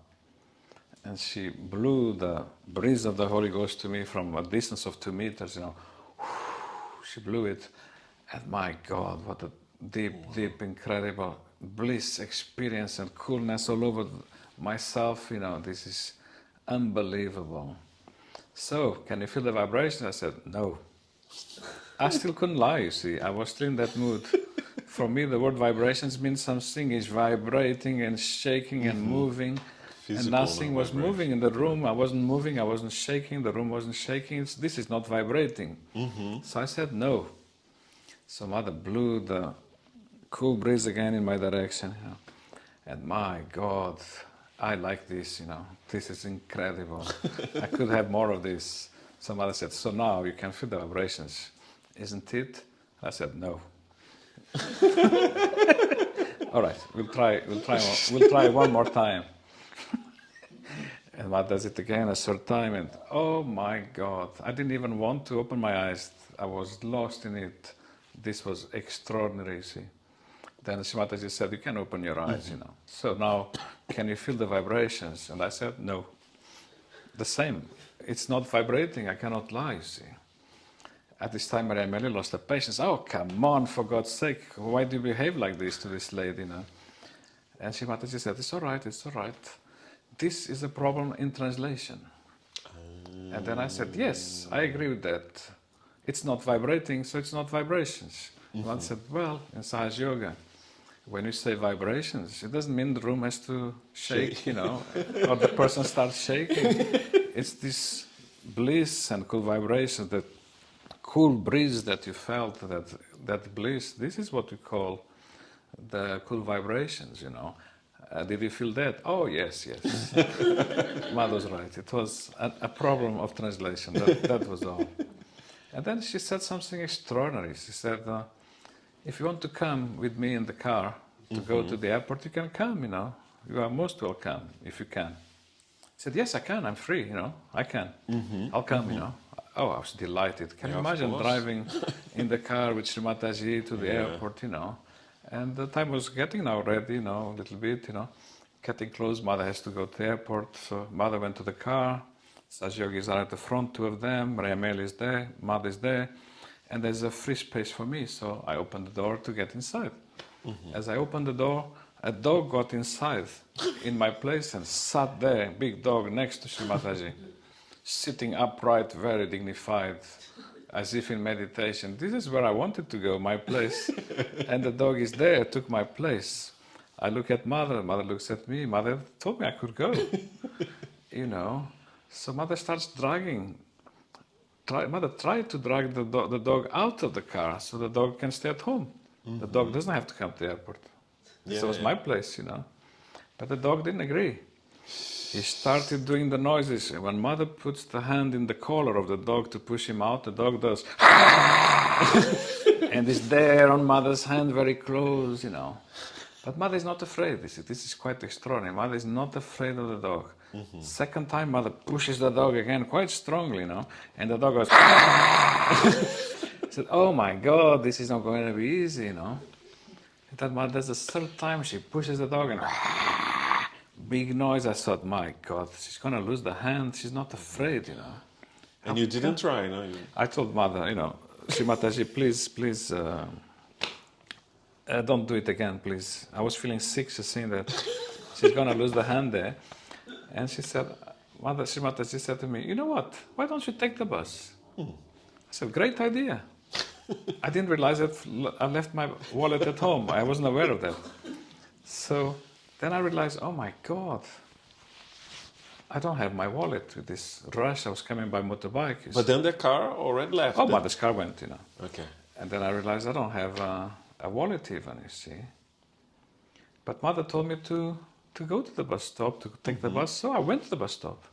And she blew the breeze of the Holy Ghost to me from a distance of 2 meters, She blew it. And my God, what a deep, incredible bliss experience and coolness all over myself, This is unbelievable. So, can you feel the vibrations? I said, no. I still couldn't lie, you see. I was still in that mood. For me, the word vibrations means something is vibrating and shaking and moving. Physical, and nothing was moving in the room. I wasn't moving, I wasn't shaking, the room wasn't shaking. This is not vibrating. So I said no. So Mother blew the cool breeze again in my direction. And my God, I like this, This is incredible. I could have more of this. So Mother said, so now you can feel the vibrations, isn't it? I said, no. All right, we'll try one more time. And Mother does it again a third time, and oh my God, I didn't even want to open my eyes. I was lost in it. This was extraordinary, you see. Then Shri Mataji said, you can open your eyes, So now, can you feel the vibrations? And I said, no. The same. It's not vibrating, I cannot lie, you see. At this time, Maria Amelia lost her patience. Oh, come on, for God's sake, why do you behave like this to this lady, And Shri Mataji said, it's all right. This is a problem in translation. And then I said, yes, I agree with that. It's not vibrating, so it's not vibrations. One said, well, in Sahaja Yoga, when you say vibrations, it doesn't mean the room has to shake, or the person starts shaking. It's this bliss and cool vibrations, that cool breeze that you felt, that bliss. This is what we call the cool vibrations, Did you feel that? Oh, yes. Mother's right. It was a problem of translation. That was all. And then she said something extraordinary. She said, if you want to come with me in the car to go to the airport, you can come, You are most welcome if you can. I said, yes, I can. I'm free, I can. I'll come, Oh, I was delighted. Can you imagine driving in the car with Shri Mataji to the airport, And the time was getting now ready, a little bit, getting close. Mother has to go to the airport. So Mother went to the car. Sahaja Yogis are at the front, 2 of them. Maria Amelia is there. Mother is there. and there's a free space for me, so I opened the door to get inside. As I opened the door, a dog got inside in my place and sat there, big dog next to Shri Mataji, sitting upright, very dignified, as if in meditation. This is where I wanted to go, my place. And the dog is there, took my place. I look at Mother, Mother looks at me. Mother told me I could go, you know. So Mother starts dragging. Mother tried to drag the dog out of the car so the dog can stay at home. The dog doesn't have to come to the airport. Yeah, So it's my place, you know. But the dog didn't agree. He started doing the noises. When Mother puts the hand in the collar of the dog to push him out, the dog does. And is there on Mother's hand very close, you know. But Mother is not afraid. This is quite extraordinary. Mother is not afraid of the dog. Second time, Mother pushes the dog again quite strongly, you know, and the dog goes. I said, oh my God, this is not going to be easy, you know. And then Mother, the third time, she pushes the dog and big noise. I thought, my God, she's going to lose the hand. She's not afraid, you know. And you didn't try, no? I told Mother, you know, Shri Mataji, please, don't do it again, please. I was feeling sick just seeing that she's going to lose the hand there. And she said, Mother, Shri Mataji said to me, you know what, why don't you take the bus? I said, great idea. I didn't realize that I left my wallet at home. I wasn't aware of that. So then I realized, oh my God, I don't have my wallet with this rush. I was coming by motorbike. But then the car already left. Oh, but the car went, you know. Okay. And then I realized I don't have a wallet even, you see. But Mother told me to go to the bus stop, to take the bus. So I went to the bus stop.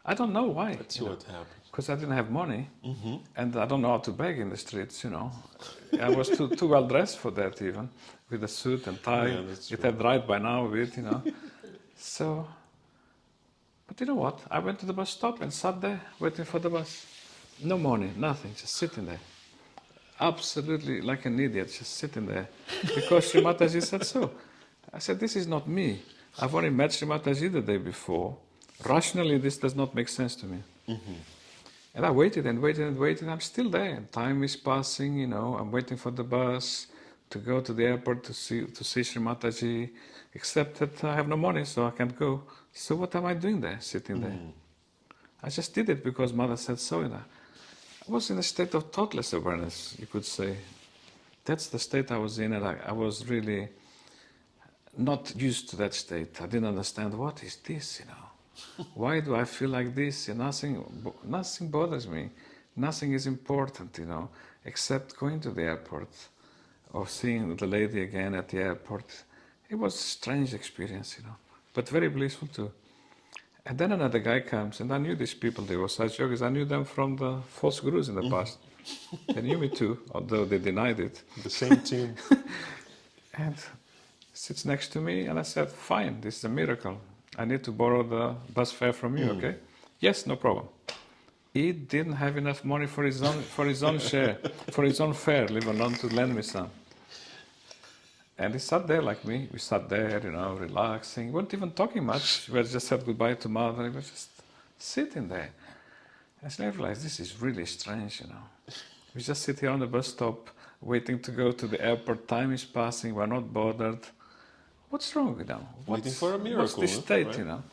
I don't know why. Let's see what happened. Because I didn't have money, and I don't know how to beg in the streets, you know. I was too well dressed for that even, with a suit and tie. Yeah, that's it true. had dried by now a bit, you know. So, but you know what? I went to the bus stop and sat there waiting for the bus. No money, nothing, just sitting there. Absolutely like an idiot, just sitting there. Because Shri Mataji said so. I said, this is not me. I've only met Shri Mataji the day before. Rationally, this does not make sense to me. And I waited and waited and waited. I'm still there. And time is passing, you know. I'm waiting for the bus to go to the airport to see Shri Mataji. Except that I have no money, so I can't go. So what am I doing there, sitting there? I just did it because Mother said so. And I was in a state of thoughtless awareness, you could say. That's the state I was in, and I was really not used to that state. I didn't understand, what is this, you know? Why do I feel like this? Nothing bothers me. Nothing is important, you know, except going to the airport or seeing the lady again at the airport. It was a strange experience, you know, but very blissful too. And then another guy comes, and I knew these people, they were such yogis. I knew them from the false gurus in the past. They knew me too, although they denied it. The same team. And sits next to me, and I said, fine, this is a miracle. I need to borrow the bus fare from you, okay? Yes, no problem. He didn't have enough money for his own share, for his own fare, leave alone to lend me some. And he sat there like me. We sat there, you know, relaxing. We weren't even talking much. We just said goodbye to Mother. We were just sitting there. And I realized this is really strange, you know. We just sit here on the bus stop, waiting to go to the airport. Time is passing. We're not bothered. What's wrong with them? Waiting for a miracle. What's this state, right? you know?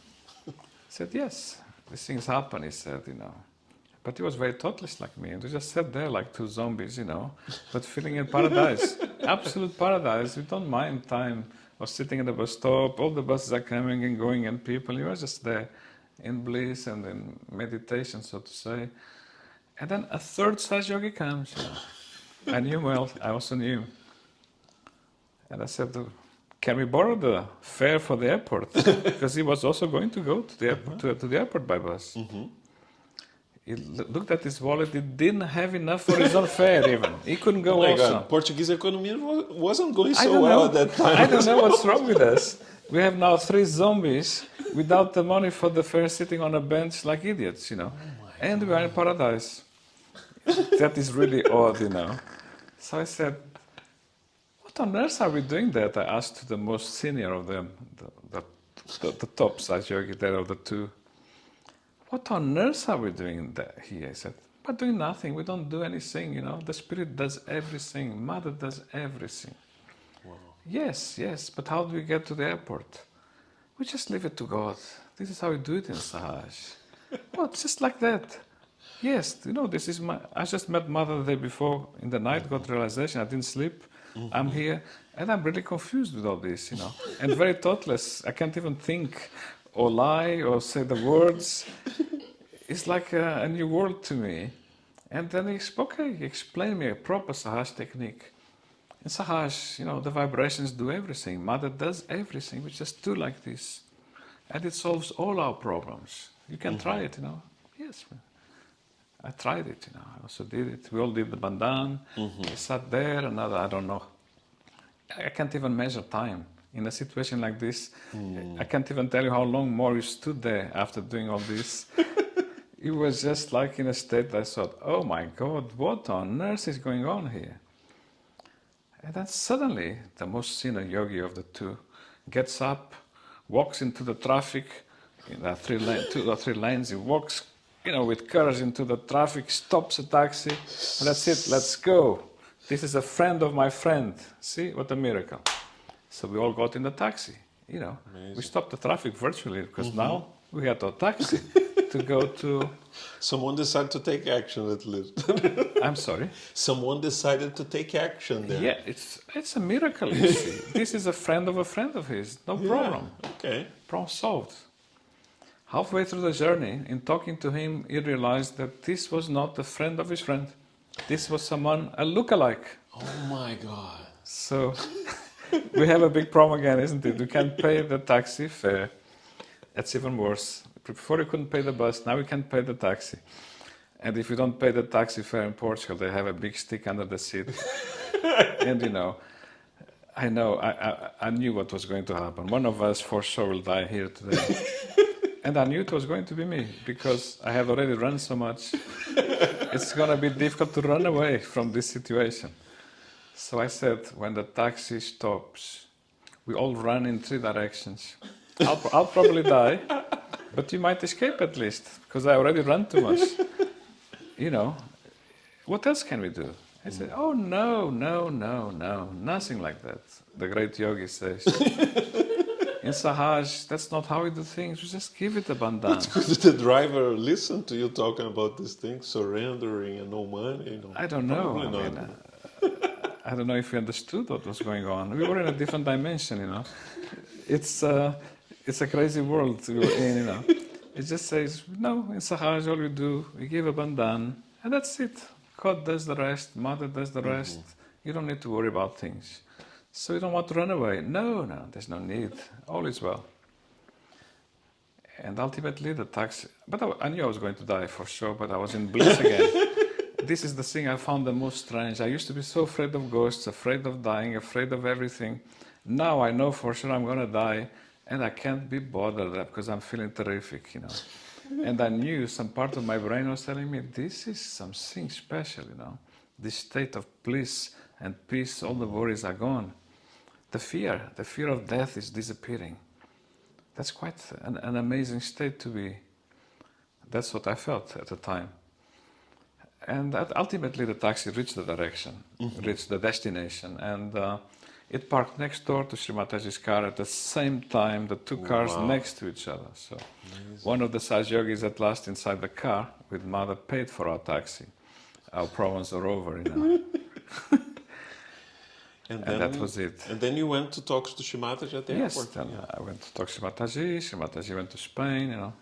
I said, yes, these things happen, he said, you know. But he was very thoughtless like me, and we just sat there like two zombies, you know, but feeling in paradise, absolute paradise. We don't mind time or sitting at the bus stop. All the buses are coming and going, and people, you are just there in bliss and in meditation, so to say. And then a third Sahaja yogi comes, you know. I knew him well, I also knew him. And I said, can we borrow the fare for the airport? Because he was also going to go to the airport, to the airport by bus. He looked at his wallet. He didn't have enough for his own fare even. He couldn't go also. God, Portuguese economy wasn't going so well at that time. I don't know what's wrong with us. We have now 3 zombies without the money for the fare, sitting on a bench like idiots, you know. And we are in paradise. That is really odd, you know. So I said, what on earth are we doing that? I asked the most senior of them, the top Sahaja yogi there of the 2. What on earth are we doing here? He said, But doing nothing, we don't do anything, you know. The Spirit does everything. Mother does everything. Wow. Yes, yes, but how do we get to the airport? We just leave it to God. This is how we do it in Sahaja. Well, just like that. Yes, you know, this is my... I just met Mother the day before in the night, got realization, I didn't sleep. I'm here, and I'm really confused with all this, you know, and very thoughtless. I can't even think or lie or say the words. It's like a new world to me. And then he spoke, okay, he explained me a proper Sahaj technique. In Sahaj, you know, the vibrations do everything. Mother does everything. We just do like this. And it solves all our problems. You can try it, you know. Yes, I tried it, you know. I also did it. We all did the bandan. We sat there, another, I don't know. I can't even measure time. In a situation like this, I can't even tell you how long more you stood there after doing all this. It was just like in a state I thought, oh my God, what on earth is going on here? And then suddenly, the most senior yogi of the two gets up, walks into the traffic, in the two or three lanes, he walks, you know, with courage into the traffic, stops a taxi, and that's it, let's go. This is a friend of my friend. See, what a miracle. So we all got in the taxi, you know. Amazing. We stopped the traffic virtually, because now we had a taxi to go to... Someone decided to take action at least. I'm sorry? Someone decided to take action there. Yeah, it's a miracle, you see. This is a friend of his, no problem. Okay. Problem solved. Halfway through the journey, in talking to him, he realized that this was not a friend of his friend. This was someone, a lookalike. Oh my God. So, we have a big problem again, isn't it? We can't pay the taxi fare. That's even worse. Before you couldn't pay the bus, now we can't pay the taxi. And if you don't pay the taxi fare in Portugal, they have a big stick under the seat. And you know, I knew what was going to happen. One of us for sure will die here today. And I knew it was going to be me, because I have already run so much. It's going to be difficult to run away from this situation. So I said, when the taxi stops, we all run in 3 directions. I'll probably die, but you might escape at least, because I already run too much. You know, what else can we do? I said, oh, no, nothing like that. The great yogi says. In Sahaj, that's not how we do things. We just give it a bandana. But could the driver listen to you talking about these things, surrendering and no money? You know, I don't know. I don't know if he understood what was going on. We were in a different dimension, you know. It's a crazy world we were in, you know. It just says, no, in Sahaj, all we do, we give a bandan, and that's it. God does the rest, Mother does the rest. You don't need to worry about things. So you don't want to run away. No, there's no need. All is well. And ultimately the taxi... But I knew I was going to die for sure, but I was in bliss again. This is the thing I found the most strange. I used to be so afraid of ghosts, afraid of dying, afraid of everything. Now I know for sure I'm going to die, and I can't be bothered because I'm feeling terrific, you know. And I knew some part of my brain was telling me, this is something special, you know. This state of bliss and peace, all the worries are gone. The fear of death is disappearing. That's quite an amazing state to be. That's what I felt at the time. And ultimately the taxi reached the direction, reached the destination, and it parked next door to Shri Mataji's car at the same time, the 2 cars next to each other. So one of the Saj yogis at last inside the car with Mother paid for our taxi. Our problems are over, you know. And that was it. And then you went to talk to Shri Mataji at the airport? Yes, then I went to talk to Shri Mataji went to Spain, you know.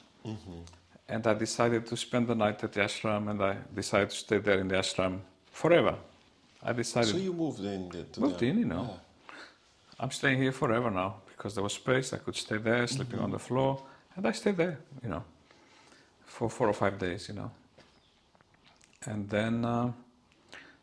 And I decided to spend the night at the ashram, and I decided to stay there in the ashram forever. I decided... So you moved in? Moved in, you know. Yeah. I'm staying here forever now, because there was space, I could stay there, sleeping on the floor, and I stayed there, you know, for 4 or 5 days, you know. And then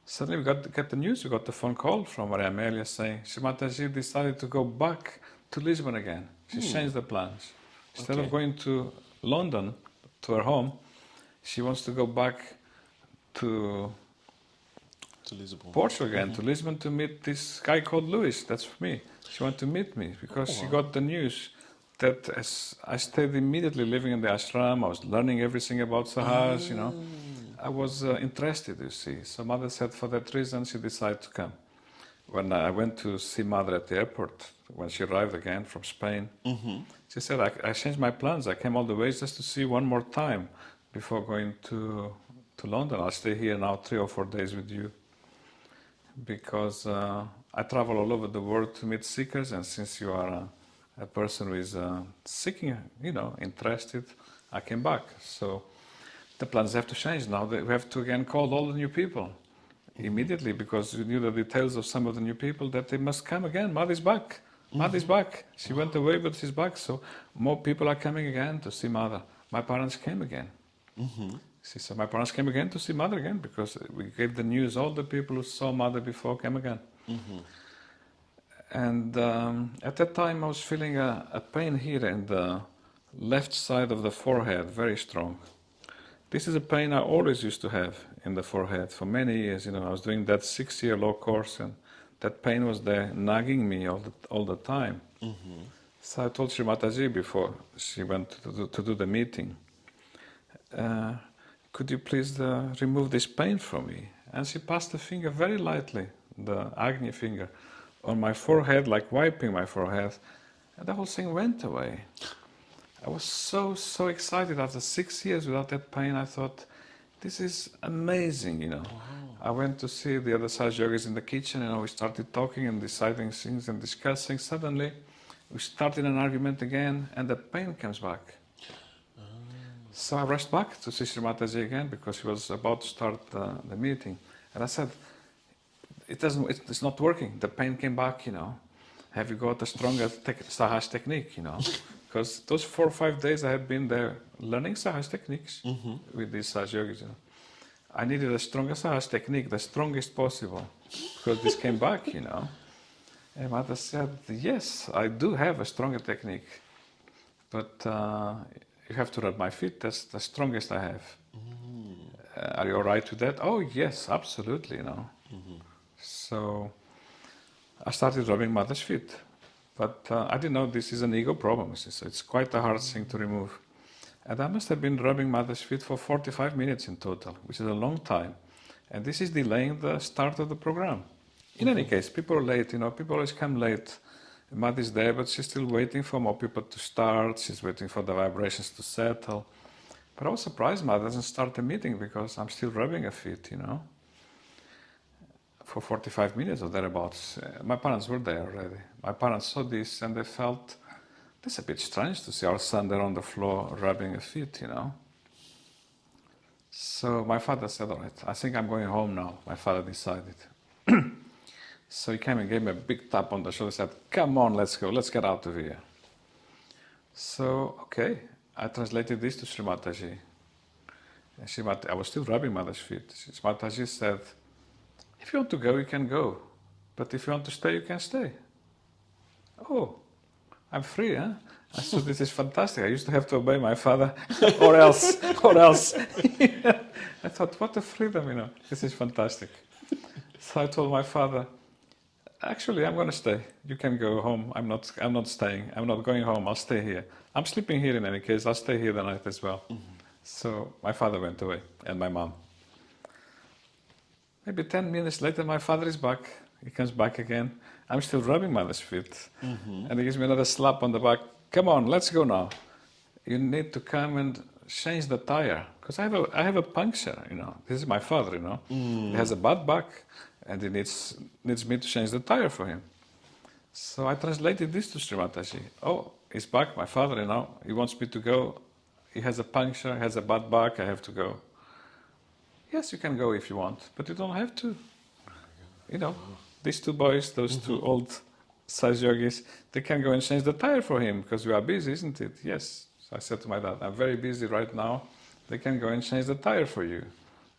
suddenly we got the news, we got the phone call from Maria Amelia saying, Shri Mataji decided to go back to Lisbon again. She changed the plans. Instead of going to London, to her home, she wants to go back to Lisbon. Portugal again, to Lisbon, to meet this guy called Luis. That's me. She wanted to meet me because she got the news that as I stayed immediately living in the ashram, I was learning everything about Sahaja, you know. I was interested, you see. So Mother said for that reason she decided to come. When I went to see Mother at the airport, when she arrived again from Spain, she said, I changed my plans. I came all the way just to see one more time before going to London. I'll stay here now 3 or 4 days with you because I travel all over the world to meet seekers, and since you are a person who is seeking, interested, I came back. So the plans have to change now. We have to again call all the new people immediately because you knew the details of some of the new people that they must come again. Mother's back. Mother's back. She went away, but she's back. So more people are coming again to see Mother. My parents came again. See, so my parents came again to see Mother again because we gave the news. All the people who saw Mother before came again. And at that time, I was feeling a pain here in the left side of the forehead, very strong. This is a pain I always used to have in the forehead for many years. I was doing that 6-year law course, and that pain was there nagging me all the time. So I told Shri Mataji before she went to do the meeting, could you please remove this pain from me? And she passed the finger very lightly, the Agni finger, on my forehead, like wiping my forehead, and the whole thing went away. I was so excited after 6 years without that pain. I thought, this is amazing, Wow. I went to see the other Sahaja yogis in the kitchen, we started talking and deciding things and discussing. Suddenly, we started an argument again, and the pain comes back. So I rushed back to see Shri Mataji again because she was about to start the meeting. And I said, it's not working. The pain came back, Have you got a stronger Sahaja technique, Because those 4 or 5 days I had been there learning Sahaja techniques with these Sahaja yogis. I needed a stronger Sahaja technique, the strongest possible, because this came back, And Mother said, yes, I do have a stronger technique, but you have to rub my feet. That's the strongest I have. Are you all right with that? Oh, yes, absolutely, So I started rubbing Mother's feet. But I didn't know this is an ego problem, so it's quite a hard thing to remove. And I must have been rubbing Mother's feet for 45 minutes in total, which is a long time. And this is delaying the start of the program. In any case, people are late, people always come late. Mother's there, but she's still waiting for more people to start. She's waiting for the vibrations to settle. But I was surprised Mother doesn't start the meeting because I'm still rubbing her feet, for 45 minutes or thereabouts. My parents were there already. My parents saw this and they felt, this is a bit strange to see our son there on the floor rubbing his feet, So my father said, all right, I think I'm going home now. My father decided. So he came and gave me a big tap on the shoulder and said, come on, let's go, let's get out of here. So, okay, I translated this to Shri Mataji. I was still rubbing Mother's feet. Shri Mataji said, if you want to go, you can go. But if you want to stay, you can stay. Oh, I'm free, huh? I said, this is fantastic. I used to have to obey my father or else. I thought, what a freedom, This is fantastic. So I told my father, actually, I'm going to stay. You can go home. I'm not staying. I'm not going home. I'll stay here. I'm sleeping here in any case. I'll stay here the night as well. So my father went away and my mom. Maybe 10 minutes later, my father is back. He comes back again. I'm still rubbing Mother's feet. And he gives me another slap on the back. Come on, let's go now. You need to come and change the tire. Because I have a puncture, This is my father, He has a bad back and he needs me to change the tire for him. So I translated this to Shri Mataji. Oh, he's back, my father, He wants me to go. He has a puncture, he has a bad back, I have to go. Yes, you can go if you want, but you don't have to. These two boys, those two old Sahaja yogis, they can go and change the tire for him because we are busy, isn't it? Yes. So I said to my dad, I'm very busy right now. They can go and change the tire for you.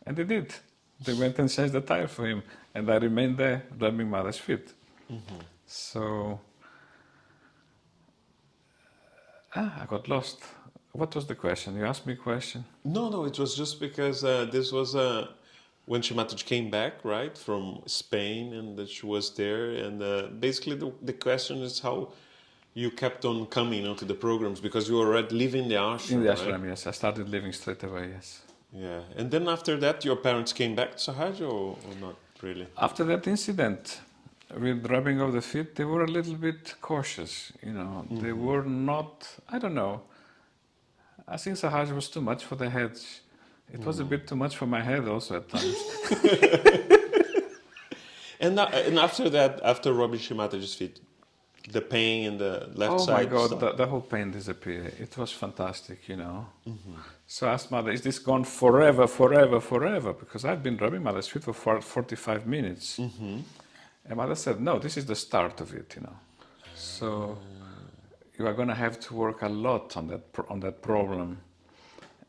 And they did. They went and changed the tire for him. And I remained there rubbing Mother's feet. So I got lost. What was the question? You asked me a question. No, it was just because this was when Shri Mataji came back, right, from Spain, and that she was there. And basically the question is how you kept on coming to the programs because you were already living in the ashram, In the right? ashram, yes. I started living straight away, yes. Yeah. And then after that, your parents came back to Sahaja or not really? After that incident with rubbing of the feet, they were a little bit cautious, you know. They were not, I don't know. I think Sahaja was too much for their heads. It was a bit too much for my head also at times. And after that, after rubbing Shri Mataji's feet, the pain in the left Oh my side God, stopped? the whole pain disappeared. It was fantastic, you know. So I asked Mother, is this gone forever, forever, forever? Because I've been rubbing Mother's feet for 45 minutes. And Mother said, no, this is the start of it, you know. So you are going to have to work a lot on that problem.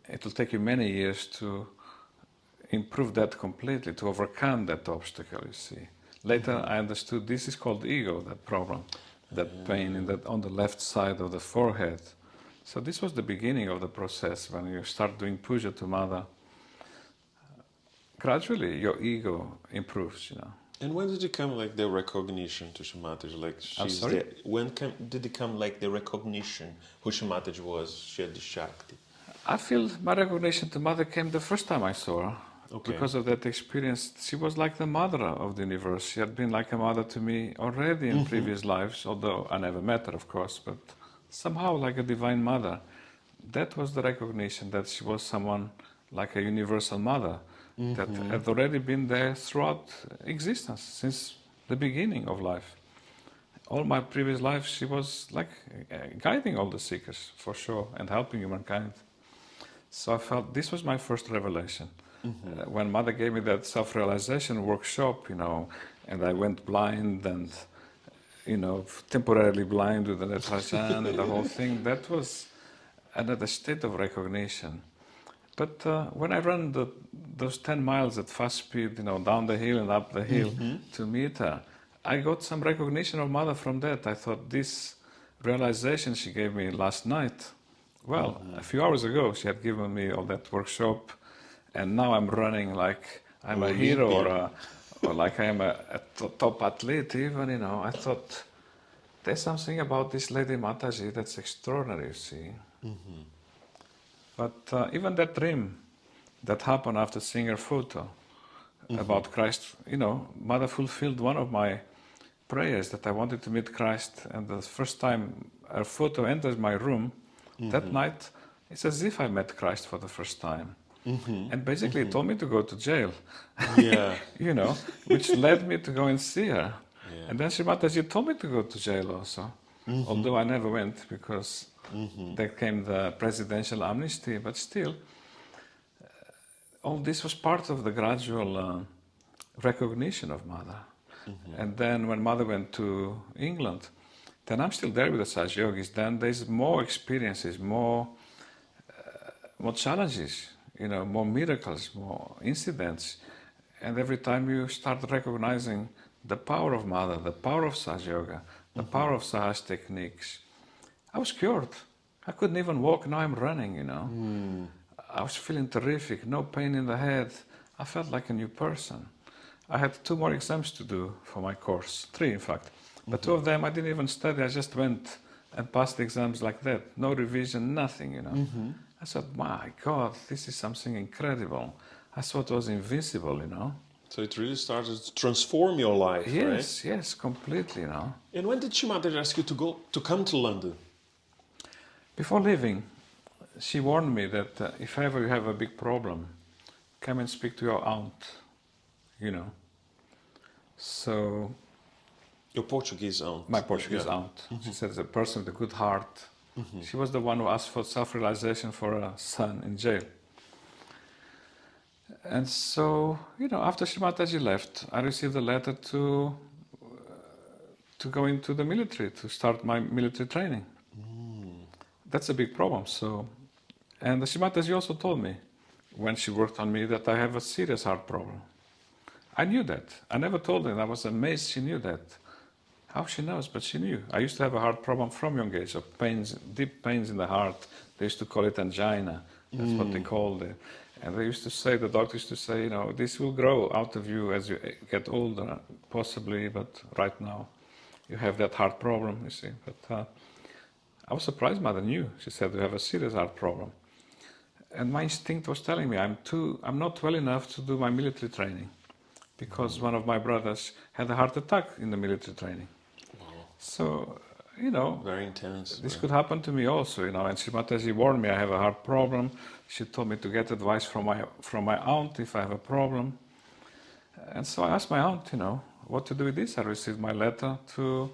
It will take you many years to improve that completely, to overcome that obstacle, you see. Later I understood this is called ego, that problem, that pain on the left side of the forehead. So this was the beginning of the process. When you start doing puja to Mother, gradually your ego improves, you know. And when did it come like the recognition to Shri Mataji? Like I'm she's sorry? there. Did it come like the recognition who Shri Mataji was? She had the Shakti. I feel my recognition to Mother came the first time I saw her. Okay. Because of that experience, she was like the mother of the universe. She had been like a mother to me already in previous lives, although I never met her, of course, but somehow like a divine mother. That was the recognition that she was someone like a universal mother that had already been there throughout existence, since the beginning of life. All my previous lives, she was like guiding all the seekers, for sure, and helping humankind. So I felt this was my first revelation. When Mother gave me that self-realization workshop, you know, and I went blind and, you know, temporarily blind with the Netrajan and the whole thing, that was another state of recognition. But when I ran those 10 miles at fast speed, you know, down the hill and up the hill to meet her, I got some recognition of Mother from that. I thought this realization she gave me last night, well, a few hours ago she had given me all that workshop, and now I'm running like I'm a hero or like I'm a top athlete even, you know. I thought there's something about this Lady Mataji that's extraordinary, you see. But even that dream that happened after seeing her photo about Christ, you know, Mother fulfilled one of my prayers that I wanted to meet Christ, and the first time her photo enters my room, that night, it's as if I met Christ for the first time. And basically it told me to go to jail, Yeah. you know, which led me to go and see her. Yeah. And then Shri Mataji told me to go to jail also, although I never went because there came the presidential amnesty, but still, all this was part of the gradual recognition of Mother. And then when Mother went to England, then I'm still there with the Sahaja Yogis. Then there's more experiences, more challenges, you know, more miracles, more incidents. And every time you start recognizing the power of Mother, the power of Sahaja Yoga, the power of Sahaja techniques, I was cured. I couldn't even walk, now I'm running, you know. I was feeling terrific, no pain in the head. I felt like a new person. I had 2 more exams to do for my course, 3 in fact. But 2 of them I didn't even study, I just went and passed the exams like that. No revision, nothing, you know. I thought, my God, this is something incredible. I thought it was invincible, you know. So it really started to transform your life, right? Yes, yes, completely, you know. And when did Shri Mataji ask you to come to London? Before leaving, she warned me that if ever you have a big problem, come and speak to your aunt, you know. So Your Portuguese aunt. my Portuguese aunt. She said, a person with a good heart. She was the one who asked for self-realization for her son in jail. And so, you know, after Shri Mataji left, I received a letter to go into the military, to start my military training. That's a big problem. So, and Shri Mataji also told me, when she worked on me, that I have a serious heart problem. I knew that. I never told her, and I was amazed she knew that. How she knows, but she knew. I used to have a heart problem from young age, of pains, deep pains in the heart. They used to call it angina. That's what they called it. And they used to say, the doctor used to say, you know, this will grow out of you as you get older, possibly, but right now you have that heart problem, you see. But I was surprised Mother knew. She said, you have a serious heart problem. And my instinct was telling me I'm not well enough to do my military training, because one of my brothers had a heart attack in the military training. Wow. So, Very intense. this Right? could happen to me also, And Shri Mataji warned me I have a heart problem. She told me to get advice from my aunt if I have a problem. And so I asked my aunt, what to do with this. I received my letter to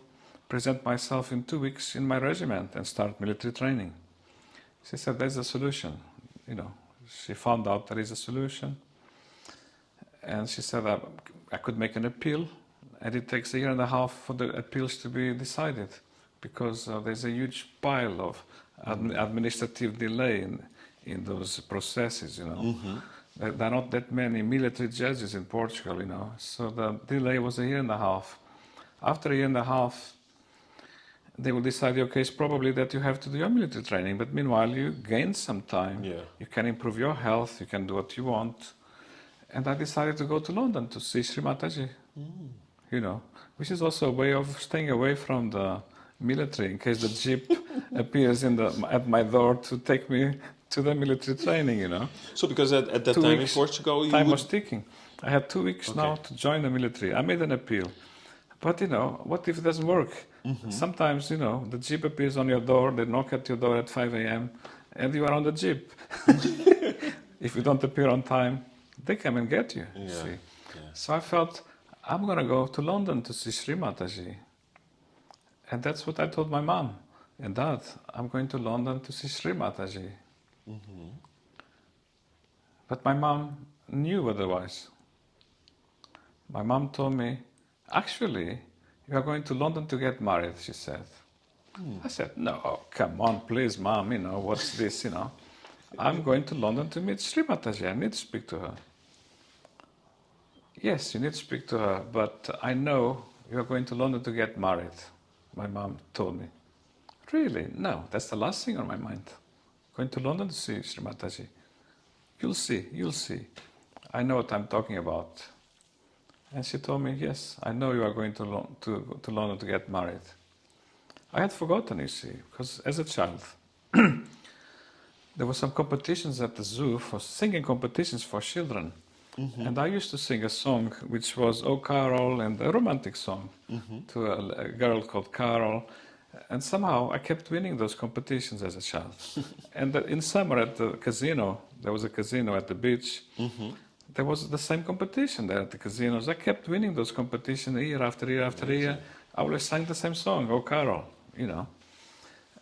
present myself in 2 weeks in my regiment and start military training. She said, there's a solution. She found out there is a solution. And she said I could make an appeal, and it takes 1.5 years for the appeals to be decided, because there's a huge pile of administrative delay in those processes, Mm-hmm. There are not that many military judges in Portugal, So the delay was 1.5 years. After 1.5 years, they will decide, okay, it's probably that you have to do your military training, but meanwhile you gain some time. Yeah. You can improve your health, you can do what you want. And I decided to go to London to see Shri Mataji, which is also a way of staying away from the military in case the jeep appears at my door to take me to the military training, So because at that 2 time weeks, in Portugal, you time would... was ticking. I had 2 weeks now to join the military. I made an appeal. But, what if it doesn't work? Mm-hmm. Sometimes, the jeep appears on your door, they knock at your door at 5 a.m., and you are on the jeep. If you don't appear on time, they come and get you, Yeah. see. Yeah. So I felt, I'm going to go to London to see Shri Mataji. And that's what I told my mom and dad. I'm going to London to see Shri Mataji. Mm-hmm. But my mom knew otherwise. My mom told me, actually, you are going to London to get married, she said. I said, no, come on, please, mom, what's this, I'm going to London to meet Shri Mataji. I need to speak to her. Yes, you need to speak to her, but I know you are going to London to get married, my mom told me. Really? No, that's the last thing on my mind. Going to London to see Shri Mataji. You'll see. I know what I'm talking about. And she told me, yes, I know you are going to London to get married. I had forgotten, you see, because as a child, there were some competitions at the zoo for singing competitions for children. Mm-hmm. And I used to sing a song which was "Oh Carol," and a romantic song to a girl called Carol. And somehow I kept winning those competitions as a child. And in summer at the casino, there was a casino at the beach, there was the same competition there at the casinos. I kept winning those competitions year after year after year. I always sang the same song, "Oh Carol,"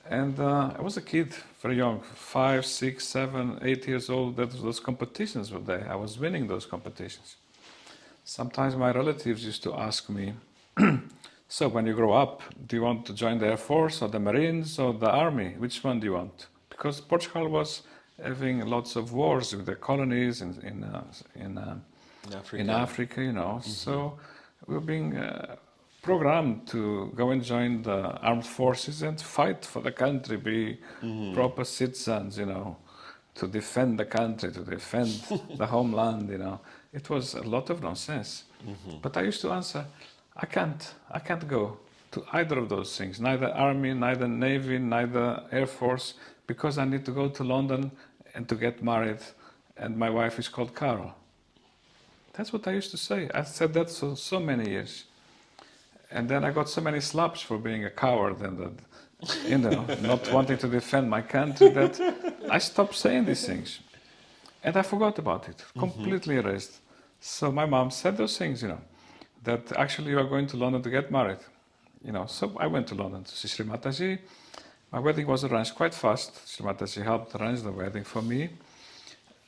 And I was a kid, very young, 5, 6, 7, 8 years old. Those competitions were there. I was winning those competitions. Sometimes my relatives used to ask me, so when you grow up, do you want to join the Air Force or the Marines or the Army? Which one do you want? Because Portugal was having lots of wars with the colonies in Africa, So we were being programmed to go and join the armed forces and fight for the country, be proper citizens, to defend the country, to defend the homeland, It was a lot of nonsense. But I used to answer, I can't go to either of those things, neither army, neither navy, neither air force, because I need to go to London and to get married, and my wife is called Carol. That's what I used to say. I said that so many years. And then I got so many slaps for being a coward and not wanting to defend my country that I stopped saying these things. And I forgot about it, completely erased. So my mom said those things, that actually you are going to London to get married. So I went to London to see Shri Mataji. My wedding was arranged quite fast. Shri Mataji helped arrange the wedding for me.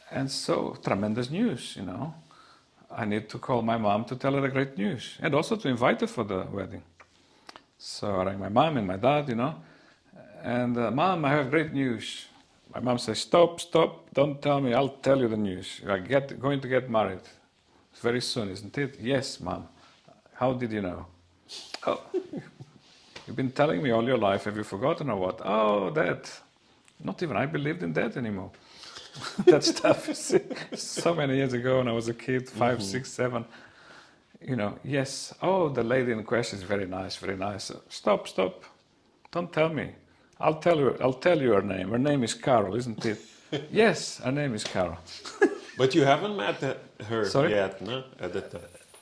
And so, tremendous news, I need to call my mom to tell her the great news and also to invite her for the wedding. So I rang my mom and my dad, and Mom, I have great news. My mom says, stop, don't tell me, I'll tell you the news. You are going to get married very soon, isn't it? Yes, Mom. How did you know? Oh, you've been telling me all your life. Have you forgotten or what? Oh, that. Not even I believed in that anymore. That stuff, you see, so many years ago when I was a kid, 5, 6, 7, yes, oh, the lady in question is very nice, very nice. Stop, don't tell me. I'll tell you her name. Her name is Carol, isn't it? Yes, her name is Carol. But you haven't met her Sorry? yet, no? At that time.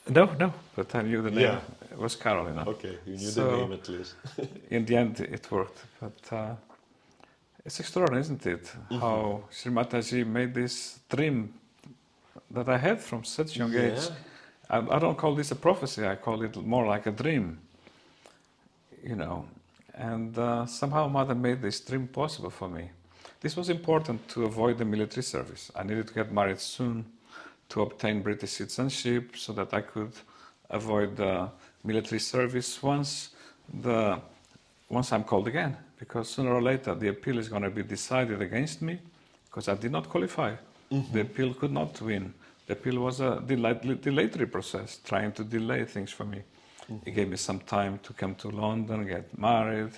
No, but I knew the name. Yeah. It was Carol, you know. Okay, you knew the So name at least. in the end, it worked. But it's extraordinary, isn't it? How Shri Mataji made this dream that I had from such young age. Yeah. I don't call this a prophecy. I call it more like a dream, you know. And somehow Mother made this dream possible for me. This was important to avoid the military service. I needed to get married soon to obtain British citizenship so that I could avoid the military service once I'm called again. Because sooner or later the appeal is going to be decided against me because I did not qualify. The appeal could not win. The appeal was a dilatory process, trying to delay things for me. It gave me some time to come to London, get married,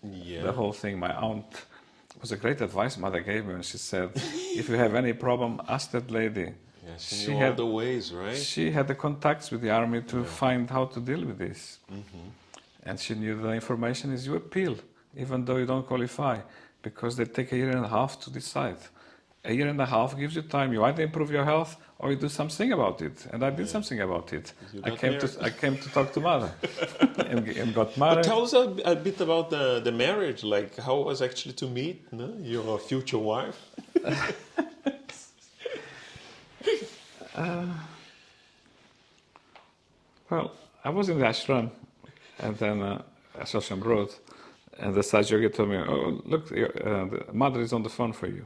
Yeah. the whole thing. My aunt was a great advice Mother gave me when she said, if you have any problem, ask that lady. Yeah, she knew all the ways, right? She had the contacts with the army to find how to deal with this. And she knew the information is you appeal, even though you don't qualify, because they take a year and a half to decide. A year and a half gives you time. You either improve your health or you do something about it. And I did something about it. I came to talk to Mother and got married. But tell us a bit about the marriage, like how it was actually to meet your future wife. Well, I was in the ashram, and then I saw some road, and the Sahaja Yogi told me, "Oh, look, the Mother is on the phone for you."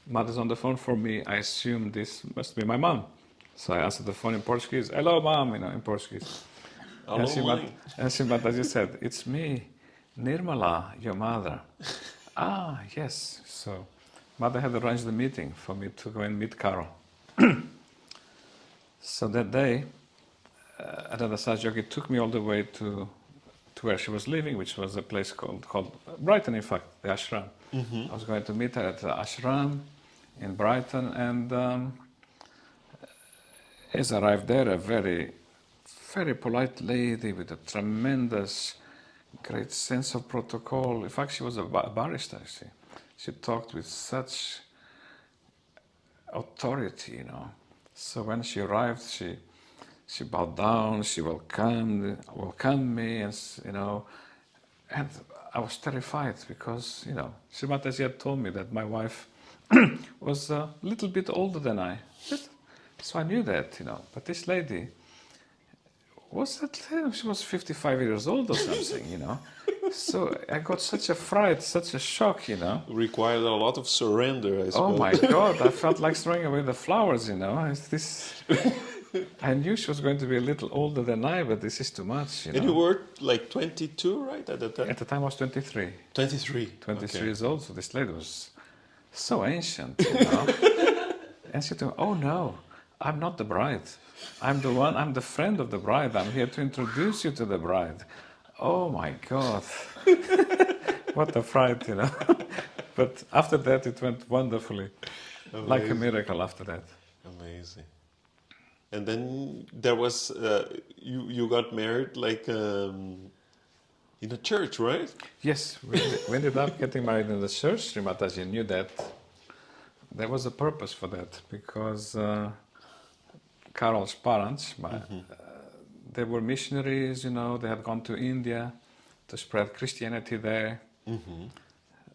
Mother's on the phone for me. I assume this must be my mom, so I answered the phone in Portuguese. "Hello, mom," in Portuguese. Hello, mãe. And Shri Mataji said, "It's me, Nirmala, your mother." Ah, yes. So, Mother had arranged the meeting for me to go and meet Carol. So that day, another Sahaja Yogi took me all the way to where she was living, which was a place called Brighton, in fact, the ashram. I was going to meet her at the ashram in Brighton, and as I arrived there, a very, very polite lady with a tremendous, great sense of protocol. In fact, she was a barrister, see. She talked with such authority, you know. So when she arrived, she bowed down, she welcomed me, and you know, and I was terrified because, you know, Shri Mataji had told me that my wife was a little bit older than I. So I knew that, you know. But this lady she was 55 years old or something, you know. So I got such a fright, such a shock, you know. Required a lot of surrender, I suppose. Oh my God, I felt like throwing away the flowers, you know. I knew she was going to be a little older than I, but this is too much, you know. And you were like 22, right, at the time? At the time I was 23. 23. 23 years old, so this lady was so ancient, you know. And she told me, "Oh no, I'm not the bride. I'm the friend of the bride. I'm here to introduce you to the bride." Oh my God. What a fright, you know. But after that, it went wonderfully. Amazing. Like a miracle after that. Amazing. And then there was, you got married like in a church, right? Yes, we ended up getting married in the church. Shri Mataji knew that. There was a purpose for that because Carol's parents, they were missionaries, you know, they had gone to India to spread Christianity there.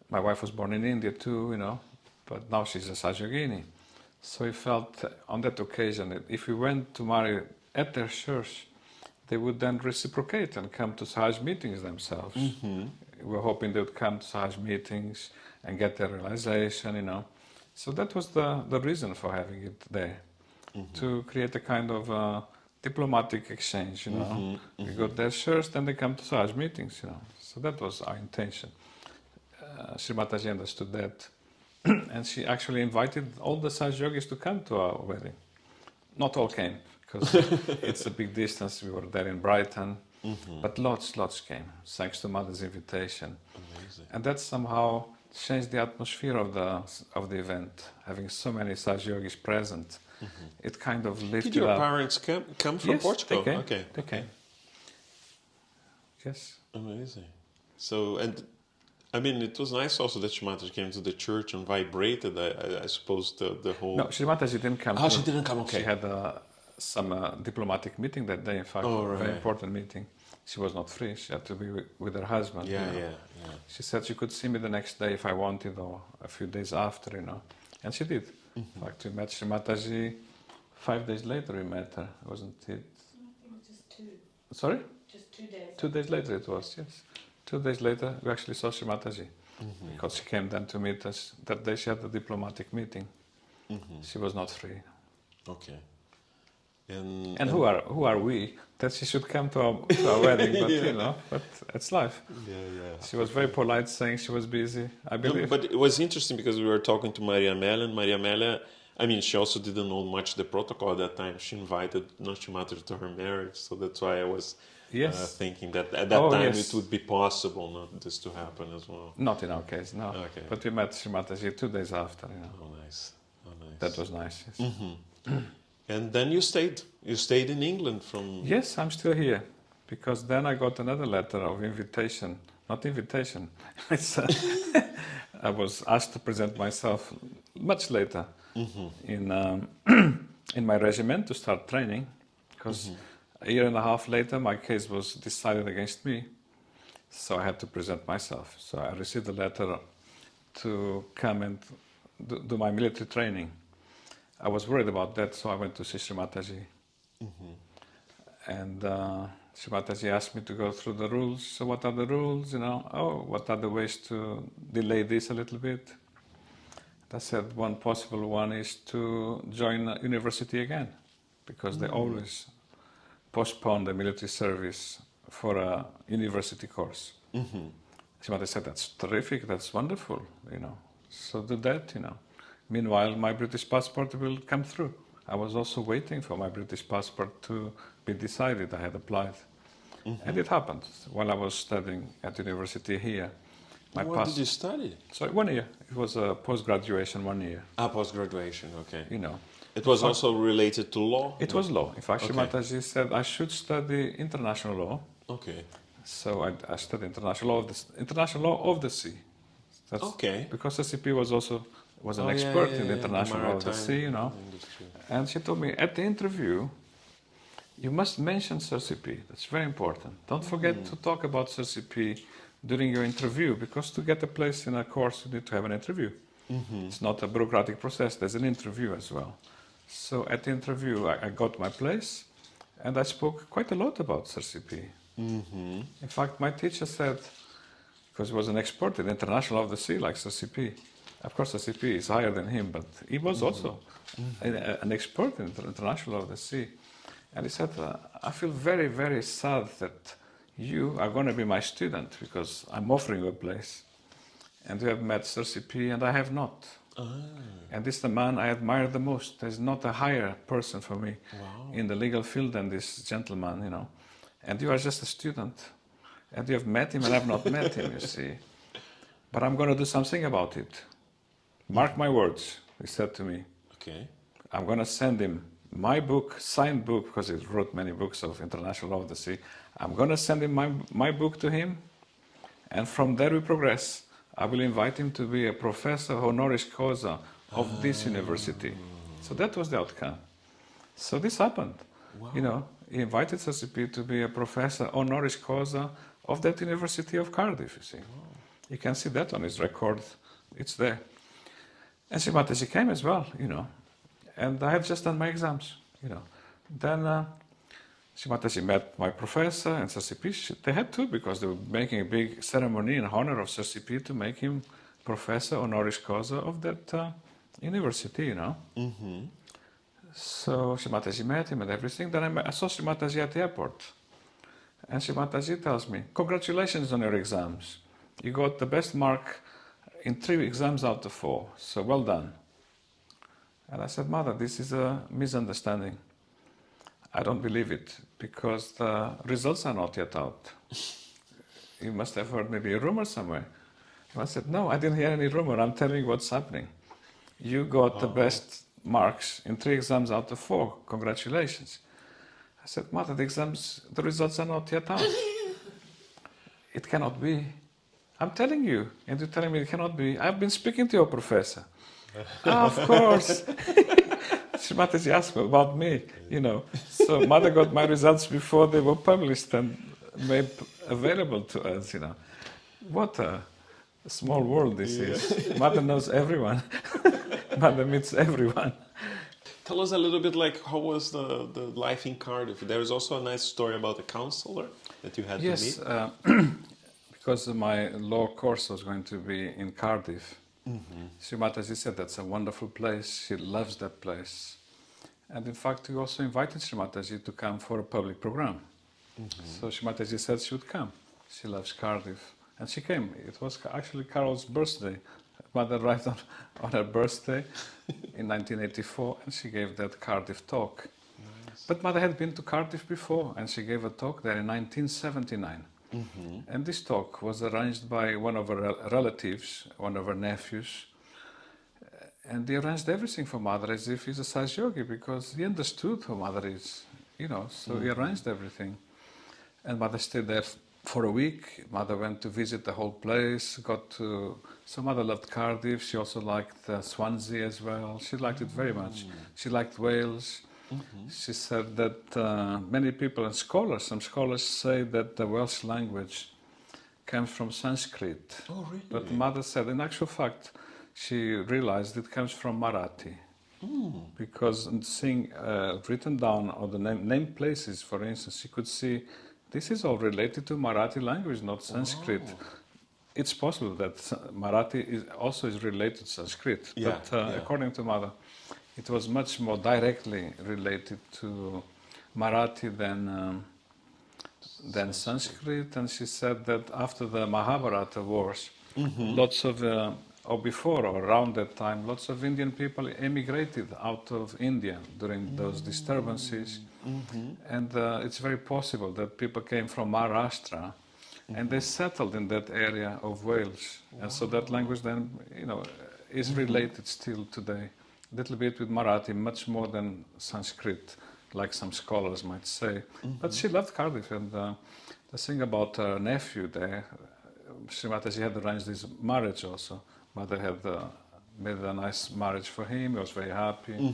My wife was born in India too, you know, but now she's a Sahaja Yogini. So we felt on that occasion that if we went to marry at their church, they would then reciprocate and come to Sahaj meetings themselves. We were hoping they would come to Sahaj meetings and get their realization, you know. So that was the reason for having it there, to create a kind of diplomatic exchange, you know. We go to their church, then they come to Sahaj meetings, you know. So that was our intention. Shri Mataji understood that. And she actually invited all the Sahaja Yogis to come to our wedding. Not all came, because it's a big distance. We were there in Brighton. But lots came, thanks to Mother's invitation. Amazing. And that somehow changed the atmosphere of the event. Having so many Sahaja Yogis present, it kind of lifted Did your up. parents come from Portugal? They came. Okay. They came. Yes. Amazing. So, and I mean, it was nice also that Shri Mataji came to the church and vibrated, I suppose, the whole... No, Shri Mataji didn't come. Oh, she didn't come, okay. She had some diplomatic meeting that day, in fact, Oh, a very right. important meeting. She was not free. She had to be with her husband. Yeah, you know. yeah. She said she could see me the next day if I wanted, or a few days after, you know. And she did. In fact, we met Shri Mataji 5 days later. We met her, wasn't it? I think it was just 2. Sorry? Just 2 days. 2 days later it was, yes. 2 days later we actually saw Shri Mataji. Because she came then to meet us. That day she had a diplomatic meeting. She was not free. Okay. And who are we that she should come to our wedding? But you know, but it's life. Yeah. She was very polite, saying she was busy. I believe. No, but it was interesting because we were talking to Maria Amélia, and Maria Amélia, I mean, she also didn't know much the protocol at that time. She invited Shri Mataji to her marriage, so that's why I was thinking that at that time it would be possible not this to happen as well. Not in our case, no. Okay. But we met Shri Mataji 2 days after. You know. Oh, nice. That was nice. Yes. And then you stayed. You stayed in England from... Yes, I'm still here. Because then I got another letter of invitation. Not invitation. It's, I was asked to present myself much later in in my regiment to start training. Because a year and a half later, my case was decided against me. So I had to present myself. So I received a letter to come and do my military training. I was worried about that, so I went to see Shri Mataji. And Shri Mataji asked me to go through the rules. So what are the rules, you know? Oh, what are the ways to delay this a little bit? I said one possible one is to join a university again, because they always postpone the military service for a university course. Shri Mataji said, that's terrific, that's wonderful, you know. So do that, you know. Meanwhile, my British passport will come through. I was also waiting for my British passport to be decided. I had applied. And it happened while I was studying at university here. What did you study? Sorry, 1 year. It was a post-graduation 1 year. Ah, post-graduation, okay. You know. It was also related to law? It was law. In fact, Shri Mataji said I should study international law. Okay. So I studied international law of the sea. That's because SCP was an expert in the international law of the sea, you know. Industry. And she told me, at the interview, you must mention CP. That's very important. Don't forget to talk about CP during your interview, because to get a place in a course, you need to have an interview. It's not a bureaucratic process. There's an interview as well. So at the interview, I got my place, and I spoke quite a lot about CP. In fact, my teacher said, because he was an expert in international law of the sea, like CP. Of course, CP is higher than him, but he was also an expert in international law of the sea. And he said, I feel very, very sad that you are going to be my student, because I'm offering you a place. And you have met Sir CP, and I have not. And this is the man I admire the most. There's not a higher person for me in the legal field than this gentleman, you know. And you are just a student. And you have met him, and I have not met him, you see. But I'm going to do something about it. Mark my words, he said to me. Okay. I'm going to send him my book, signed book, because he wrote many books of international law of the sea. I'm going to send him my book to him, and from there we progress. I will invite him to be a professor honoris causa of this university. So that was the outcome. So this happened. You know, he invited CP to be a professor honoris causa of that University of Cardiff, you see. You can see that on his record. It's there. And Shri Mataji came as well, you know. And I had just done my exams, you know. Then Shri Mataji met my professor and Sir CP. They had to, because they were making a big ceremony in honor of Sir CP to make him professor honoris causa of that university, you know. So Shri Mataji met him and everything. Then I saw Shri Mataji at the airport. And Shri Mataji tells me, congratulations on your exams. You got the best mark in 3 exams out of 4, so well done. And I said, Mother, this is a misunderstanding. I don't believe it, because the results are not yet out. You must have heard maybe a rumor somewhere. And I said, no, I didn't hear any rumor. I'm telling you what's happening. You got the best marks in 3 exams out of 4. Congratulations. I said, Mother, the results are not yet out. It cannot be. I'm telling you. And you're telling me it cannot be. I've been speaking to your professor. Of course. Shri Mataji asked me about me, So Mother got my results before they were published and made available to us, What a small world this is. Mother knows everyone. Mother meets everyone. Tell us a little bit like how was the life in Cardiff? There is also a nice story about a counselor that you had to Yes, meet. because my law course was going to be in Cardiff. Shri Mataji said that's a wonderful place. She loves that place. And in fact, we also invited Shri Mataji to come for a public program. So Shri Mataji said she would come. She loves Cardiff. And she came. It was actually Carol's birthday. Mother arrived on her birthday in 1984 and she gave that Cardiff talk. Nice. But Mother had been to Cardiff before and she gave a talk there in 1979. And this talk was arranged by one of her relatives, one of her nephews. And they arranged everything for Mother as if he's a Sahaja Yogi because he understood who Mother is, so he arranged everything. And Mother stayed there for a week. Mother went to visit the whole place, so Mother loved Cardiff. She also liked Swansea as well. She liked it very much. She liked Wales. She said that many people and some scholars say that the Welsh language comes from Sanskrit. Oh, really? But Mother said, in actual fact, she realized it comes from Marathi. Because seeing written down on the name places, for instance, she could see this is all related to Marathi language, not Sanskrit. Oh. It's possible that Marathi also is related to Sanskrit, but according to Mother, it was much more directly related to Marathi than Sanskrit. And she said that after the Mahabharata wars, lots of, or before or around that time, lots of Indian people emigrated out of India during those disturbances. And it's very possible that people came from Maharashtra and they settled in that area of Wales. And so that language then, is related still today, a little bit with Marathi, much more than Sanskrit, like some scholars might say. But she loved Cardiff, and the thing about her nephew there, Shri Mataji had arranged this marriage also. Mother had made a nice marriage for him, he was very happy.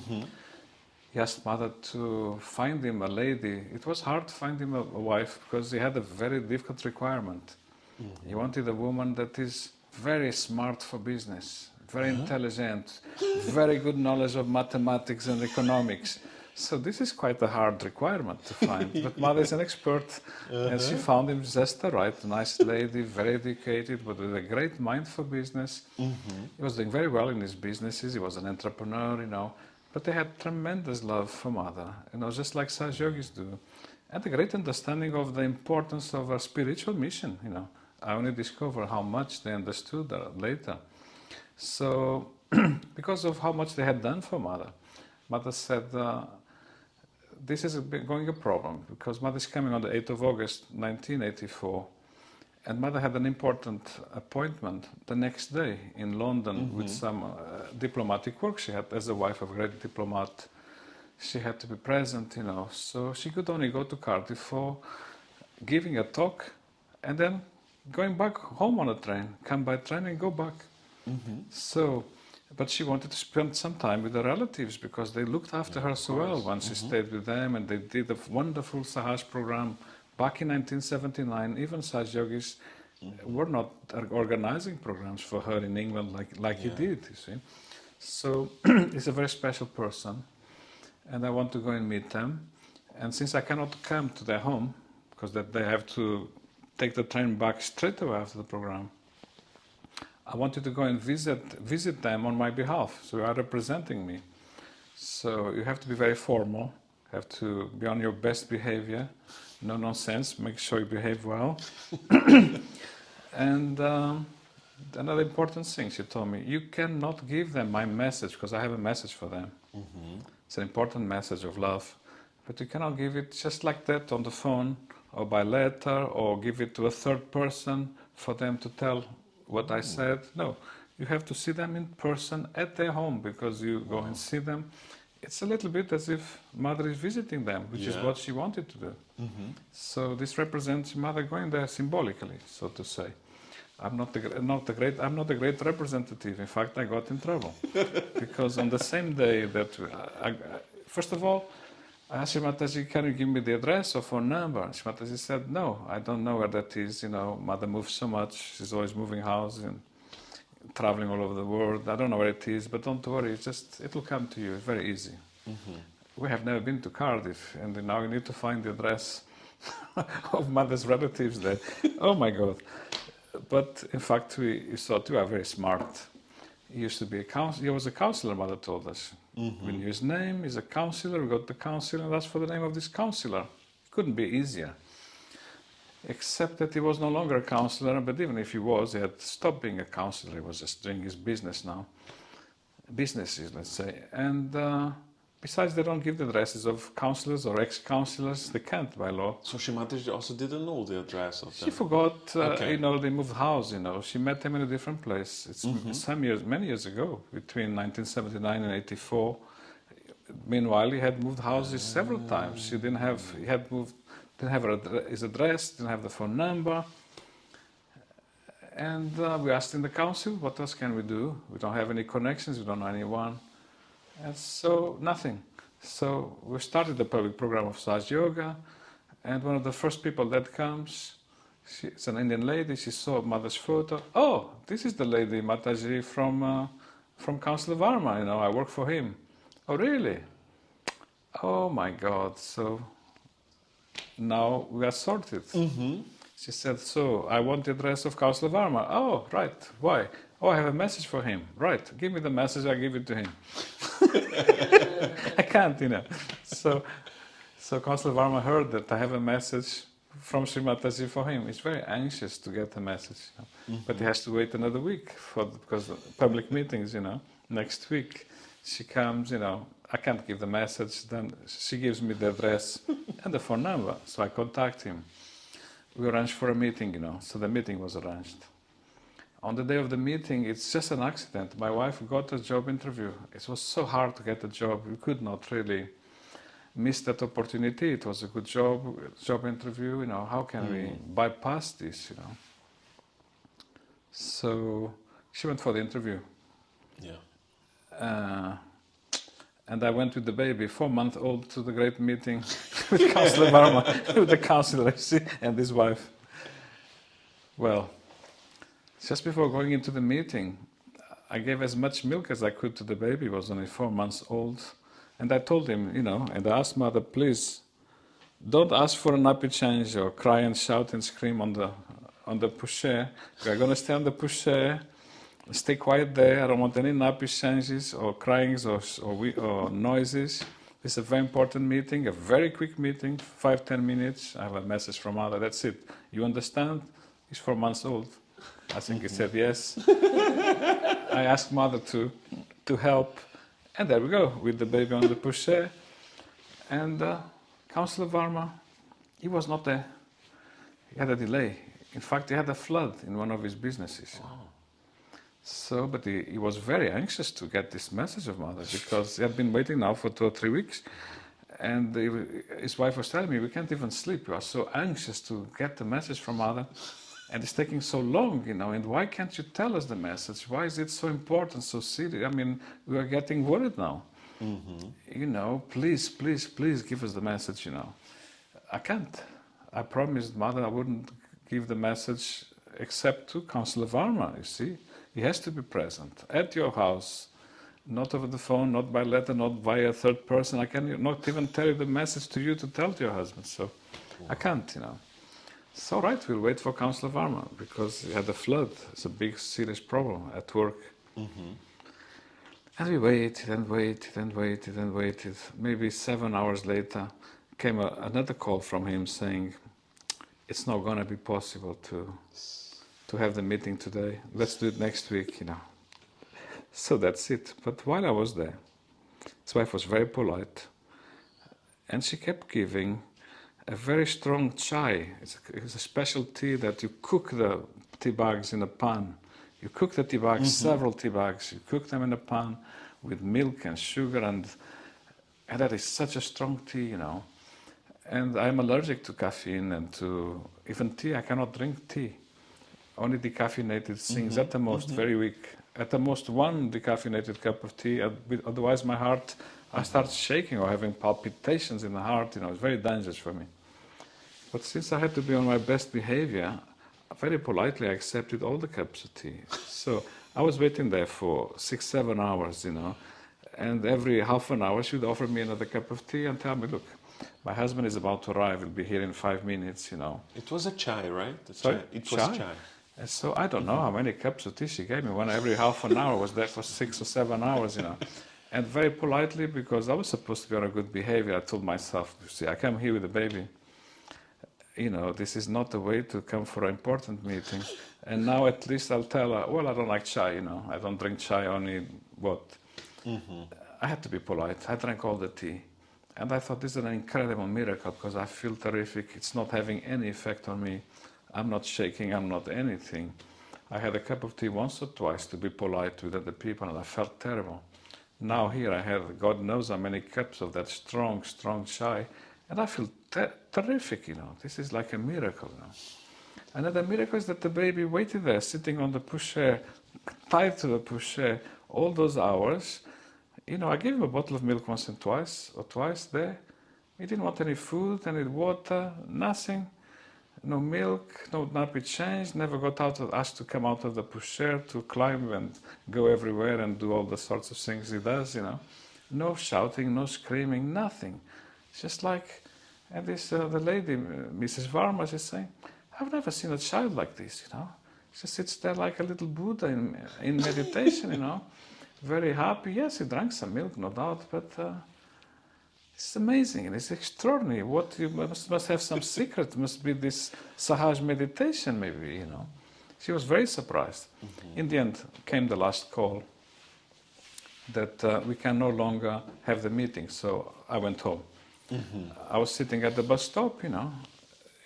He asked Mother to find him a lady. It was hard to find him a wife because he had a very difficult requirement. He wanted a woman that is very smart for business, very intelligent, very good knowledge of mathematics and economics. So this is quite a hard requirement to find. But Mother is an expert, and she found him just the right, nice lady, very educated, but with a great mind for business. He was doing very well in his businesses. He was an entrepreneur, But they had tremendous love for Mother, just like Sahaja Yogis do. And a great understanding of the importance of a spiritual mission, I only discovered how much they understood later. So, because of how much they had done for Mother, Mother said, this is going a problem, because Mother is coming on the 8th of August, 1984, and Mother had an important appointment the next day in London with some diplomatic work she had as a wife of a great diplomat. She had to be present, so she could only go to Cardiff for giving a talk and then going back home on a train, come by train and go back. So, but she wanted to spend some time with her relatives because they looked after her so well once she stayed with them, and they did a wonderful Sahaja program. Back in 1979, even Sahaja Yogis were not organizing programs for her in England like he did, you see. So he's a very special person, and I want to go and meet them. And since I cannot come to their home, because they have to take the train back straight away after the program, I wanted to go and visit them on my behalf, so you are representing me. So you have to be very formal, have to be on your best behavior, no nonsense, make sure you behave well. And another important thing she told me, you cannot give them my message, because I have a message for them. It's an important message of love, but you cannot give it just like that on the phone or by letter or give it to a third person for them to tell what I said. No, you have to see them in person at their home, because you go and see them. It's a little bit as if Mother is visiting them, which is what she wanted to do. So this represents Mother going there symbolically, so to say. I'm not a great representative. In fact, I got in trouble because on the same day that first of all, I asked Shri Mataji, can you give me the address or phone number? Shri Mataji said, no, I don't know where that is. You know, mother moves so much. She's always moving house and traveling all over the world. I don't know where it is, but don't worry. It will come to you. It's very easy. We have never been to Cardiff, and now we need to find the address of mother's relatives there. Oh my God. But in fact, we thought we are very smart. He used to be he was a counselor, mother told us. We knew his name, he's a counselor, we got the counselor and asked for the name of this counselor. It couldn't be easier. Except that he was no longer a counselor, but even if he was, he had stopped being a counselor, he was just doing his business now. Businesses, let's say. And besides, they don't give the addresses of counselors or ex-counselors, they can't by law. So Shri Mataji also didn't know the address of them? She forgot, Okay. you know, they moved house, you know. She met him in a different place. It's many years ago, between 1979 and 84. Meanwhile, he had moved houses several times. He didn't have his address, didn't have the phone number. And we asked in the council, what else can we do? We don't have any connections, we don't know anyone. And so, nothing. So we started the public program of Sahaja Yoga, and one of the first people that comes, she's an Indian lady, she saw mother's photo. Oh, this is the lady Mataji from Councillor Varma, you know, I work for him. Oh, really? Oh my God, so now we are sorted. She said, so I want the address of Councillor Varma. Oh, right, why? Oh, I have a message for him. Right, give me the message, I'll give it to him. I can't, you know. So Councillor Varma heard that I have a message from Shri Mataji for him. He's very anxious to get the message, you know. But he has to wait another week because of public meetings, you know. Next week she comes, you know. I can't give the message. Then she gives me the address and the phone number, so I contact him. We arranged for a meeting, you know. So the meeting was arranged. On the day of the meeting, it's just an accident. My wife got a job interview. It was so hard to get a job. We could not really miss that opportunity. It was a good job interview. You know, how can we bypass this? You know. So she went for the interview. Yeah. And I went with the baby, 4-month-old, to the great meeting with Councillor Varma, with the councillor, and his wife. Well, just before going into the meeting, I gave as much milk as I could to the baby. He was only 4 months old. And I told him, you know, and I asked mother, please, don't ask for a nappy change or cry and shout and scream on the pushchair. We're going to stay on the pushchair. Stay quiet there. I don't want any nappy changes or cryings or noises. This is a very important meeting, a very quick meeting, 5-10 minutes. I have a message from mother. That's it. You understand? He's 4 months old. I think he said yes. I asked mother to help, and there we go with the baby on the pushchair. And Councillor Varma, he had a delay. In fact, he had a flood in one of his businesses. Wow. So, but he was very anxious to get this message of mother because he had been waiting now for 2 or 3 weeks. And his wife was telling me, we can't even sleep. We are so anxious to get the message from mother. And it's taking so long, you know, and why can't you tell us the message? Why is it so important, so serious? I mean, we are getting worried now. You know, please, please, please give us the message, you know. I can't. I promised mother I wouldn't give the message except to Councillor Varma, you see. He has to be present at your house, not over the phone, not by letter, not via a third person. I can not even tell you the message to you to tell to your husband, so I can't, you know. So right, we'll wait for Councillor Varma because he had a flood. It's a big, serious problem at work. And we waited and waited and waited and waited. Maybe 7 hours later came another call from him saying, it's not going to be possible to have the meeting today. Let's do it next week, you know. So that's it. But while I was there, his wife was very polite. And she kept giving a very strong chai. It's a special tea that you cook the tea bags in a pan. You cook the tea bags, several tea bags. You cook them in a pan with milk and sugar, and that is such a strong tea, you know. And I'm allergic to caffeine and to even tea. I cannot drink tea. only decaffeinated things, at the most, very weak. At the most, one decaffeinated cup of tea, otherwise my heart, I start shaking or having palpitations in the heart, it's very dangerous for me. But since I had to be on my best behavior, very politely I accepted all the cups of tea. So I was waiting there for 6-7 hours, and every half an hour she would offer me another cup of tea and tell me, look, my husband is about to arrive, he'll be here in 5 minutes, It was a chai, right? The Sorry? It was chai. And so I don't know how many cups of tea she gave me. One every half an hour, was there for 6 or 7 hours, And very politely, because I was supposed to be on a good behavior, I told myself, you see, I come here with a baby. This is not the way to come for an important meeting. And now at least I'll tell her, well, I don't like chai, I don't drink chai, only what? I had to be polite. I drank all the tea. And I thought this is an incredible miracle because I feel terrific. It's not having any effect on me. I'm not shaking, I'm not anything. I had a cup of tea once or twice to be polite with other people and I felt terrible. Now here I have, God knows how many cups of that strong, strong chai, and I feel terrific, This is like a miracle, Another miracle is that the baby waited there, sitting on the pushchair, tied to the pushchair, all those hours. I gave him a bottle of milk once and twice there. He didn't want any food, any water, nothing. No milk, no nappy change, never got asked to come out of the pushchair to climb and go everywhere and do all the sorts of things he does, No shouting, no screaming, nothing. It's just like, and this, the lady, Mrs. Varma, she's saying, I've never seen a child like this, She sits there like a little Buddha in meditation, Very happy. Yes, he drank some milk, no doubt, but it's amazing and it's extraordinary. What you must have some secret, must be this Sahaja meditation, maybe, She was very surprised. In the end, came the last call that we can no longer have the meeting, so I went home. I was sitting at the bus stop,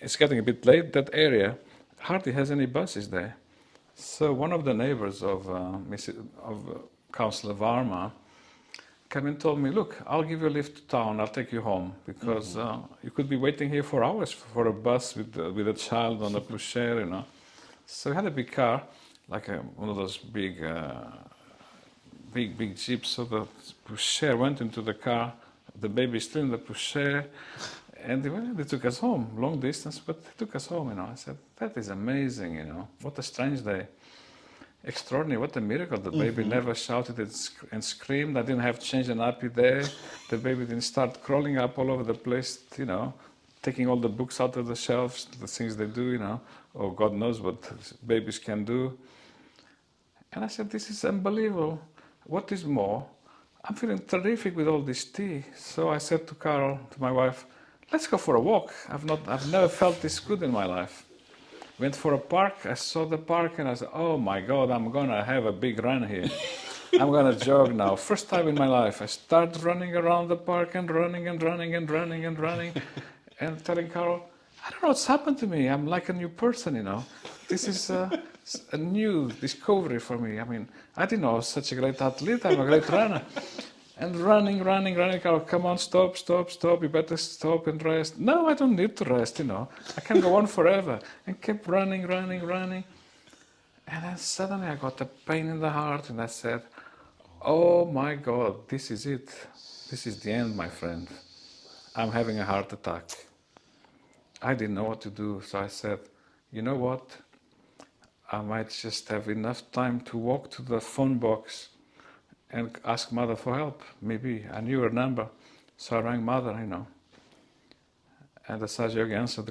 It's getting a bit late, that area hardly has any buses there. So one of the neighbors of Councillor Varma came and told me, look, I'll give you a lift to town, I'll take you home, because you could be waiting here for hours for a bus with a child on the pushchair, So I had a big car, like one of those big jeeps, so the pushchair went into the car, the baby still in the pushchair, and they took us home, long distance, but they took us home, I said, that is amazing, what a strange day. Extraordinary, what a miracle. The baby never shouted and screamed. I didn't have to change the nappy there. The baby didn't start crawling up all over the place, taking all the books out of the shelves, the things they do, or God knows what babies can do. And I said, this is unbelievable. What is more, I'm feeling terrific with all this tea. So I said to Carol, to my wife, let's go for a walk. I've never felt this good in my life. Went for a park, I saw the park and I said, oh my God, I'm gonna have a big run here. I'm gonna jog now. First time in my life, I start running around the park and running and running and running and running and telling Carol, I don't know what's happened to me. I'm like a new person, This is a new discovery for me. I didn't know I was such a great athlete. I'm a great runner. And running, Carol, come on, stop, you better stop and rest. No, I don't need to rest, I can go on forever. And kept running. And then suddenly I got a pain in the heart and I said, oh my God, this is it. This is the end, my friend. I'm having a heart attack. I didn't know what to do, so I said, you know what? I might just have enough time to walk to the phone box and ask Mother for help. Maybe I knew her number, so I rang Mother, And the Sahaja Yogi answered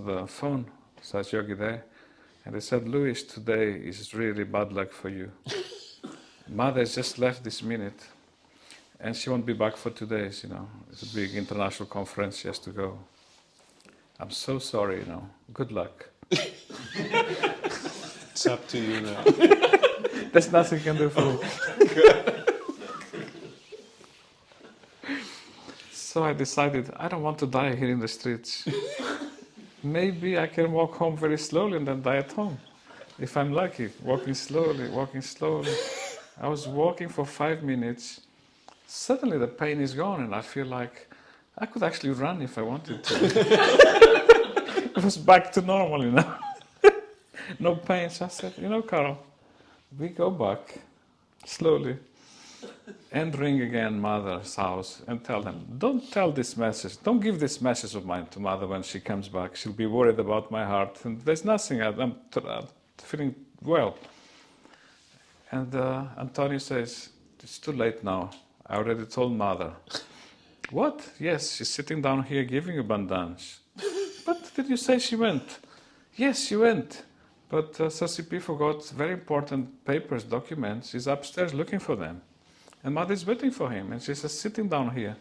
the phone, Sahaja Yogi there, and they said, Louis, today is really bad luck for you. Mother has just left this minute, and she won't be back for 2 days, It's a big international conference, she has to go. I'm so sorry, Good luck. It's up to you now. There's nothing I can do for you. So I decided, I don't want to die here in the streets. Maybe I can walk home very slowly and then die at home. If I'm lucky, walking slowly. I was walking for 5 minutes. Suddenly the pain is gone and I feel like I could actually run if I wanted to. It was back to normal, no pain. So I said, Carl, we go back slowly and ring again Mother's house and tell them, don't tell this message, don't give this message of mine to Mother when she comes back. She'll be worried about my heart. And there's nothing, I'm feeling well. And Antonio says, it's too late now. I already told Mother. What? Yes, she's sitting down here giving you bandans. But did you say she went? Yes, she went. But CCP forgot very important papers, documents. She's upstairs looking for them. And Mother is waiting for him. And she's just sitting down here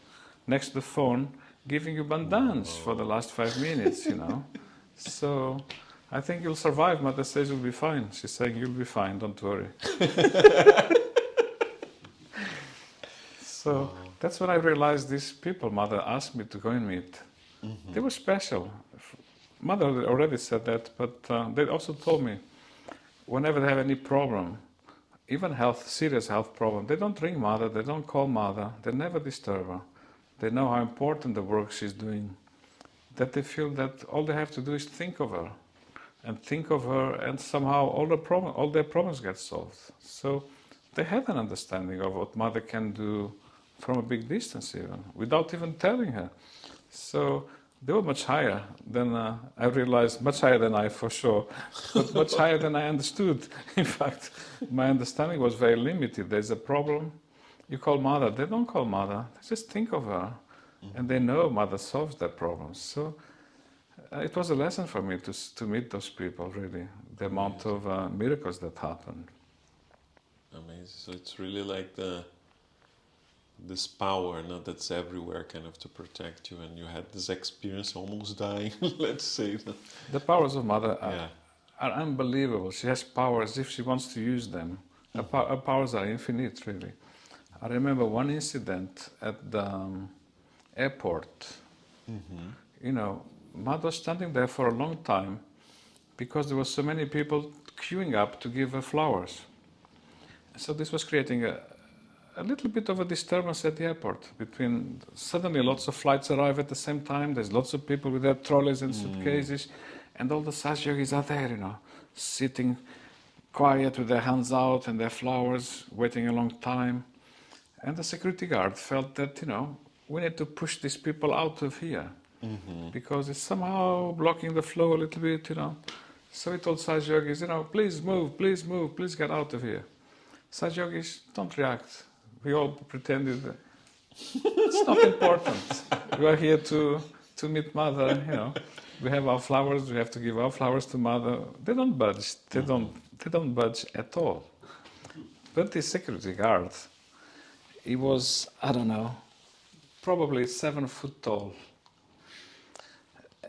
next to the phone giving you bandans for the last 5 minutes, So I think you'll survive. Mother says you'll be fine. She's saying you'll be fine, don't worry. So that's when I realized these people Mother asked me to go and meet. They were special. Mother already said that, but they also told me whenever they have any problem, even serious health problem, they don't ring Mother, they don't call Mother, they never disturb her. They know how important the work she's doing, that they feel that all they have to do is think of her, and somehow all their problems get solved. So they had an understanding of what Mother can do from a big distance even, without even telling her. So they were much higher than I realized, much higher than I for sure, but much higher than I understood. In fact, my understanding was very limited. There's a problem, you call Mother. They don't call Mother, they just think of her, and they know Mother solves their problems. So it was a lesson for me to meet those people, really, the amount of miracles that happened. Amazing. So it's really like this power, that's everywhere, kind of to protect you, and you had this experience almost dying. Let's say that. The powers of Mother are unbelievable. She has powers if she wants to use them. Her powers are infinite, really. I remember one incident at the airport. Mother was standing there for a long time because there were so many people queuing up to give her flowers. So this was creating a little bit of a disturbance at the airport. Suddenly lots of flights arrive at the same time, there's lots of people with their trolleys and suitcases, and all the Sahaja yogis are there, sitting quiet with their hands out and their flowers, waiting a long time. And the security guard felt that, we need to push these people out of here, because it's somehow blocking the flow a little bit, So he told Sahaja yogis, please move, please get out of here. Sahaja yogis don't react. We all pretended that it's not important. We are here to meet Mother, We have our flowers, we have to give our flowers to Mother. They don't budge. They don't budge at all. But the security guard, he was, I don't know, probably 7 foot tall.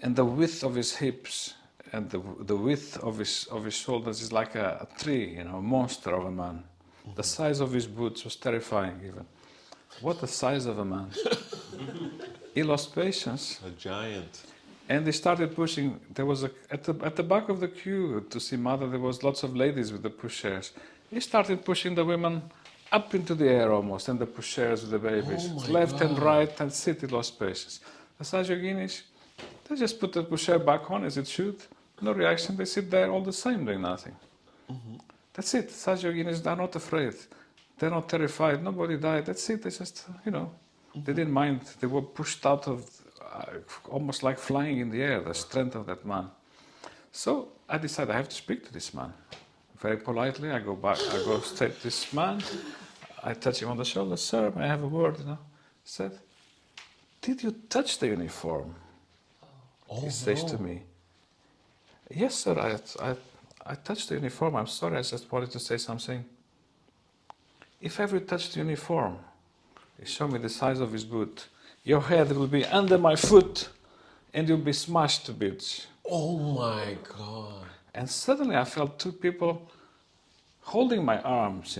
And the width of his hips and the width of his shoulders is like a tree, a monster of a man. The size of his boots was terrifying even. What the size of a man. He lost patience. A giant. And he started pushing. There was at the back of the queue to see Mother, there was lots of ladies with the pushchairs. He started pushing the women up into the air almost, and the pushchairs with the babies. Left and right, and he lost patience. The Sahaja yoginis, they just put the pushchair back on as it should. No reaction, they sit there all the same doing nothing. That's it. Sahaja yoginis are not afraid. They're not terrified. Nobody died. That's it. They just, they didn't mind. They were pushed out of, almost like flying in the air, the strength of that man. So I decided I have to speak to this man. Very politely, I go back. I go straight to this man. I touch him on the shoulder. Sir, may I have a word? He said, did you touch the uniform? He says to me, yes, sir, I touched the uniform. I'm sorry, I just wanted to say something. If ever you touch the uniform, he showed me the size of his boot. Your head will be under my foot and you'll be smashed to bits. Oh my God. And suddenly I felt 2 people holding my arms,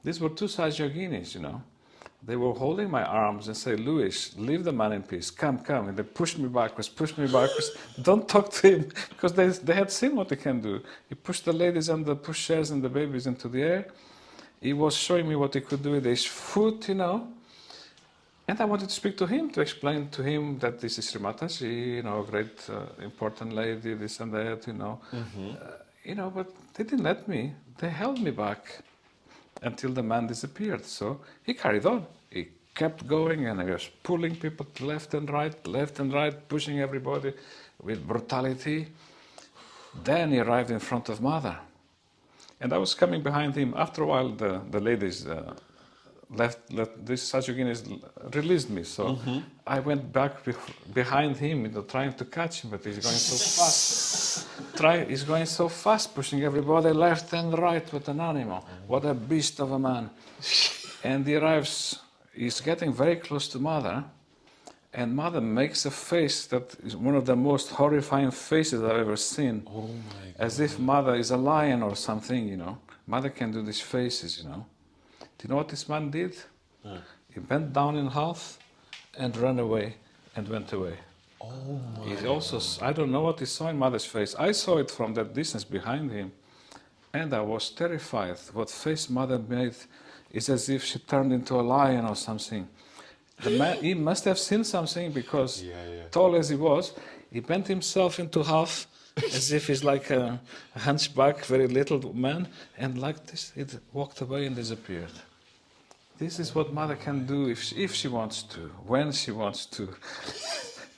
These were 2 Sahaja yoginis, They were holding my arms and say, Luis, leave the man in peace. Come. And they pushed me backwards. Don't talk to him, because they had seen what he can do. He pushed the ladies and the pushchairs and the babies into the air. He was showing me what he could do with his foot, And I wanted to speak to him, to explain to him that this is Shri Mataji, a great, important lady, this and that, but they didn't let me. They held me back until the man disappeared. So he carried on. He kept going and he was pulling people left and right, pushing everybody with brutality. Then he arrived in front of Mother. And I was coming behind him. After a while, the ladies left this Sahaja released me. So I went back behind him, trying to catch him, but he's going so fast. He's going so fast, pushing everybody left and right with an animal. What a beast of a man. And he arrives, he's getting very close to Mother, and Mother makes a face that is one of the most horrifying faces I've ever seen. Oh my God. As if Mother is a lion or something, Mother can do these faces, Do you know what this man did? He bent down in half and ran away and went away. Oh my He also, I don't know what he saw in Mother's face. I saw it from that distance behind him. And I was terrified. What face Mother made is as if she turned into a lion or something. The man, he must have seen something because, tall as he was, he bent himself into half as if he's like a hunchback, very little man. And like this, it walked away and disappeared. This is what Mother can do if she wants to, when she wants to.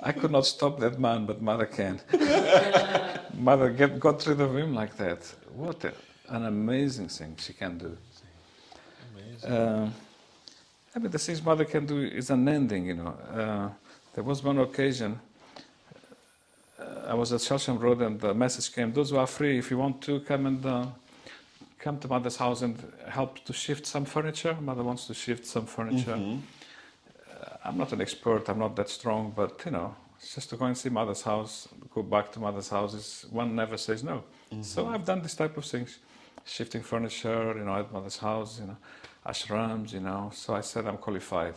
I could not stop that man, but Mother can. Mother got rid of him like that. What an amazing thing she can do. Amazing. The things Mother can do is unending, There was one occasion, I was at Shelsham Road and the message came, those who are free, if you want to come to Mother's house and help to shift some furniture. Mother wants to shift some furniture. I'm not an expert, I'm not that strong, but it's just to go and see Mother's house, go back to Mother's house, one never says no. So I've done this type of things, shifting furniture, at Mother's house, ashrams, So I said I'm qualified.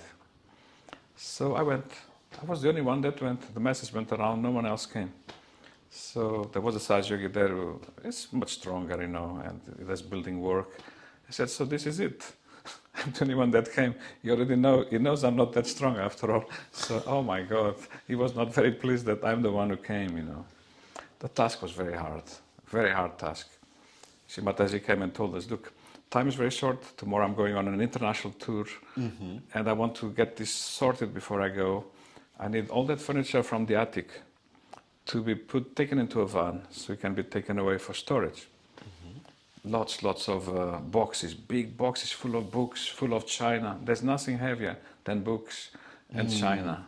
So I went. I was the only one that went. The message went around, no one else came. So there was a Sahaja there who is much stronger, and he does building work. I said, so this is it. I'm the only one that came. He already knows I'm not that strong after all. So, oh my God, he was not very pleased that I'm the one who came, The task was very hard task. Shri Mataji came and told us, look, time is very short. Tomorrow I'm going on an international tour, and I want to get this sorted before I go. I need all that furniture from the attic to be taken into a van, so it can be taken away for storage. Lots of boxes, big boxes full of books, full of china. There's nothing heavier than books and china.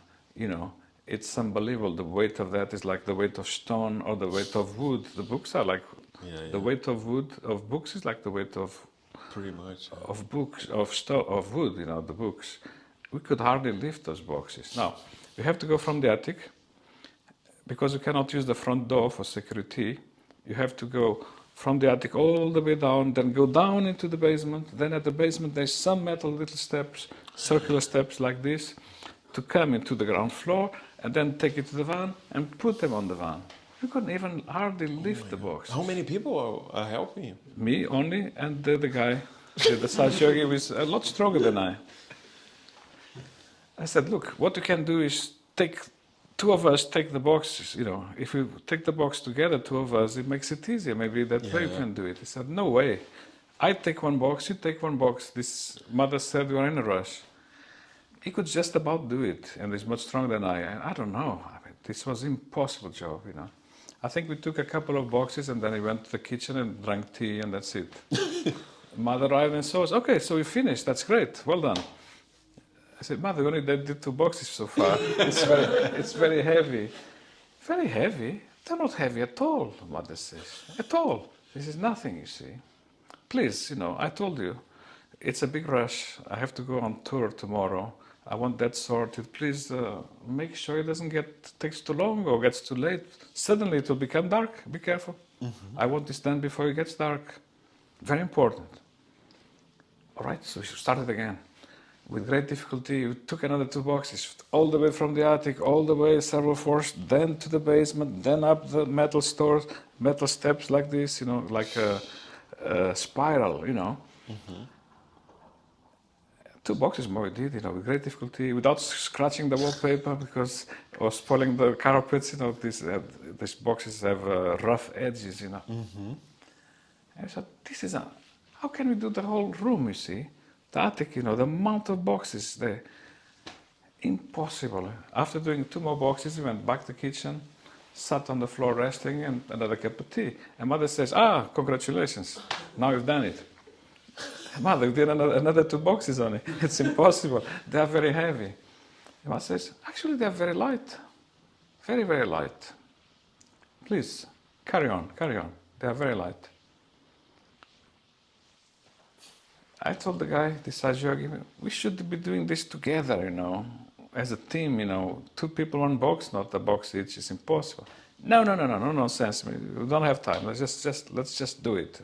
It's unbelievable. The weight of that is like the weight of stone or the weight of wood. The books are like the weight of wood. Of books is like the weight of pretty much of books of wood. The books. We could hardly lift those boxes. Now we have to go from the attic because you cannot use the front door for security. You have to go from the attic all the way down, then go down into the basement. Then at the basement there's some metal little steps, circular steps like this, to come into the ground floor and then take it to the van and put them on the van. You couldn't even hardly lift the box. How many people are helping you? Me only, and the guy, the Sahaja was a lot stronger than I. I said, look, what you can do is two of us take the boxes, if we take the box together, two of us, it makes it easier. Maybe that way you can do it. He said, no way. I take one box, you take one box. This Mother said we are in a rush. He could just about do it, and he's much stronger than I. And I don't know. This was an impossible job, I think we took a couple of boxes, and then he went to the kitchen and drank tea, and that's it. Mother arrived and saw us. Okay, so we finished. That's great. Well done. I said, Mother, we only did 2 boxes so far. It's very heavy. Very heavy? They're not heavy at all, Mother says. At all. This is nothing, you see. Please, I told you, it's a big rush. I have to go on tour tomorrow. I want that sorted. Please make sure it doesn't takes too long or gets too late. Suddenly it will become dark. Be careful. I want this done before it gets dark. Very important. All right, so we started again. With great difficulty, we took another 2 boxes, all the way from the attic, all the way several floors, then to the basement, then up the metal stairs, metal steps like this, like a spiral, 2 boxes more we did, with great difficulty, without scratching the wallpaper because or spoiling the carpets, these boxes have rough edges, And I said, how can we do the whole room, you see? The attic, the amount of boxes there. Impossible. After doing 2 more boxes, we went back to the kitchen, sat on the floor resting, and another cup of tea. And Mother says, congratulations, now you've done it. Mother, we did another 2 boxes on it. It's impossible. They are very heavy. And Mother says, actually, they are very light. Very, very light. Please, carry on. They are very light. I told the guy, this Yogi, we should be doing this together, as a team, 2 people, 1 box, not a box each, is impossible. No nonsense. We don't have time. Let's just do it.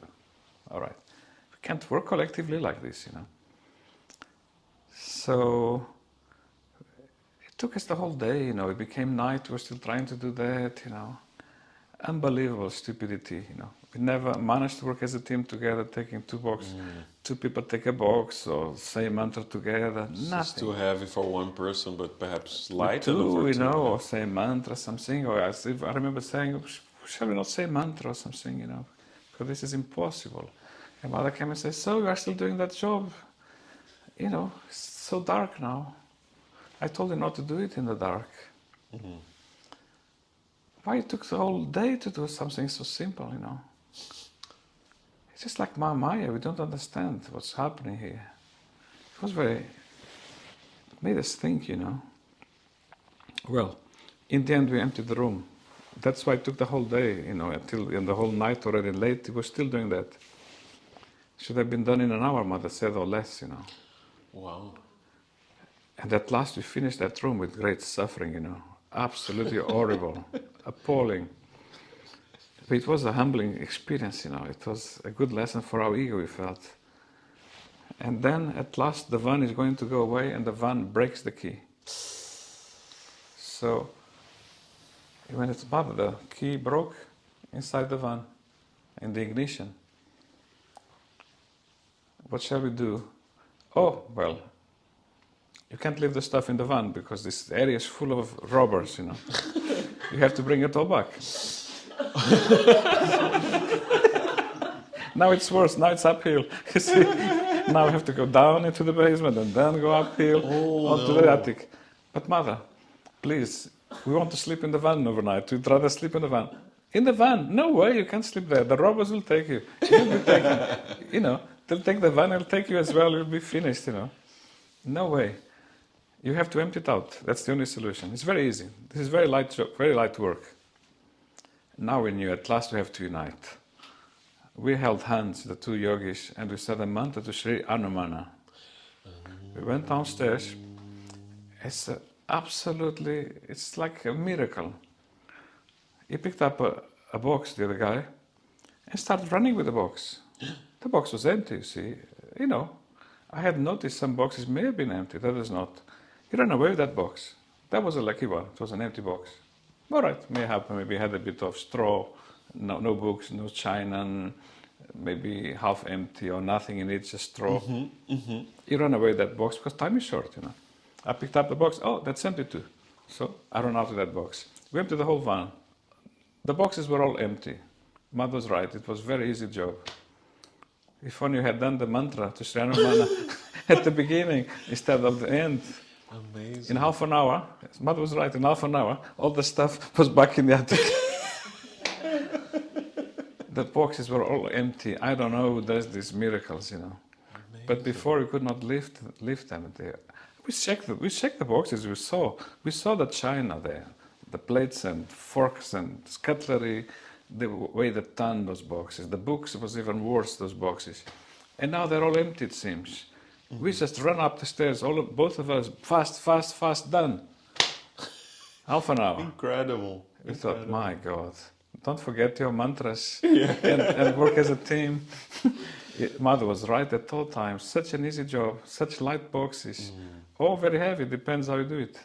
All right. We can't work collectively like this, So it took us the whole day, It became night. We're still trying to do that, Unbelievable stupidity, We never managed to work as a team together, taking 2 boxes. 2 people take a box or say a mantra together. It's Nothing. too heavy for 1 person, but perhaps light 2, enough for 2. or say a mantra, something. Or I remember saying, shall we not say mantra or something, because this is impossible. And Mother came and said, so you are still doing that job? It's so dark now. I told you not to do it in the dark. Mm-hmm. Why it took the whole day to do something so simple, It's just like Maya, we don't understand what's happening here. It made us think, Well, in the end we emptied the room. That's why it took the whole day, until in the whole night already late, we were still doing that. Should have been done in an hour, Mother said, or less, Wow. And at last we finished that room with great suffering, Absolutely horrible, appalling. But it was a humbling experience, It was a good lesson for our ego, we felt. And then at last the van is going to go away and the van breaks the key. So when it's Mother, the key broke inside the van in the ignition. What shall we do? Oh, well, you can't leave the stuff in the van because this area is full of robbers, You have to bring it all back. Now it's worse, now it's uphill. You see? Now we have to go down into the basement and then go uphill onto the attic. But Mother, please, we want to sleep in the van overnight. We'd rather sleep in the van. In the van? No way, you can't sleep there. The robbers will take you. You'll be taken. They'll take the van, they'll take you as well, you'll be finished, No way. You have to empty it out. That's the only solution. It's very easy. This is very light work. Now we knew at last we have to unite. We held hands, the 2 yogis, and we said a mantra to Sri Anumana. We went downstairs. It's like a miracle. He picked up a box, the other guy, and started running with the box. The box was empty, you see. I had noticed some boxes may have been empty, others not. He ran away with that box. That was a lucky one. It was an empty box. All right, may happen. Maybe had a bit of straw, no books, no china, maybe half empty or nothing in it, just straw. He ran away with that box because time is short, I picked up the box. Oh, that's empty too. So I ran out of that box. We emptied the whole van. The boxes were all empty. Mother was right. It was a very easy job. If only you had done the mantra to Sri Anumana at the beginning instead of the end. Amazing. In half an hour, Mother was right, in half an hour, all the stuff was back in the attic. The boxes were all empty. I don't know who does these miracles, Amazing. But before we could not lift them. We checked the boxes, we saw the china there, the plates and forks and cutlery, the way they turned those boxes. The books was even worse, those boxes. And now they're all empty, it seems. We just run up the stairs, both of us, fast, done. Half an hour. Incredible. We thought, my God, don't forget your mantras and work as a team. Mother was right at all times. Such an easy job, such light boxes. Oh, very heavy, depends how you do it.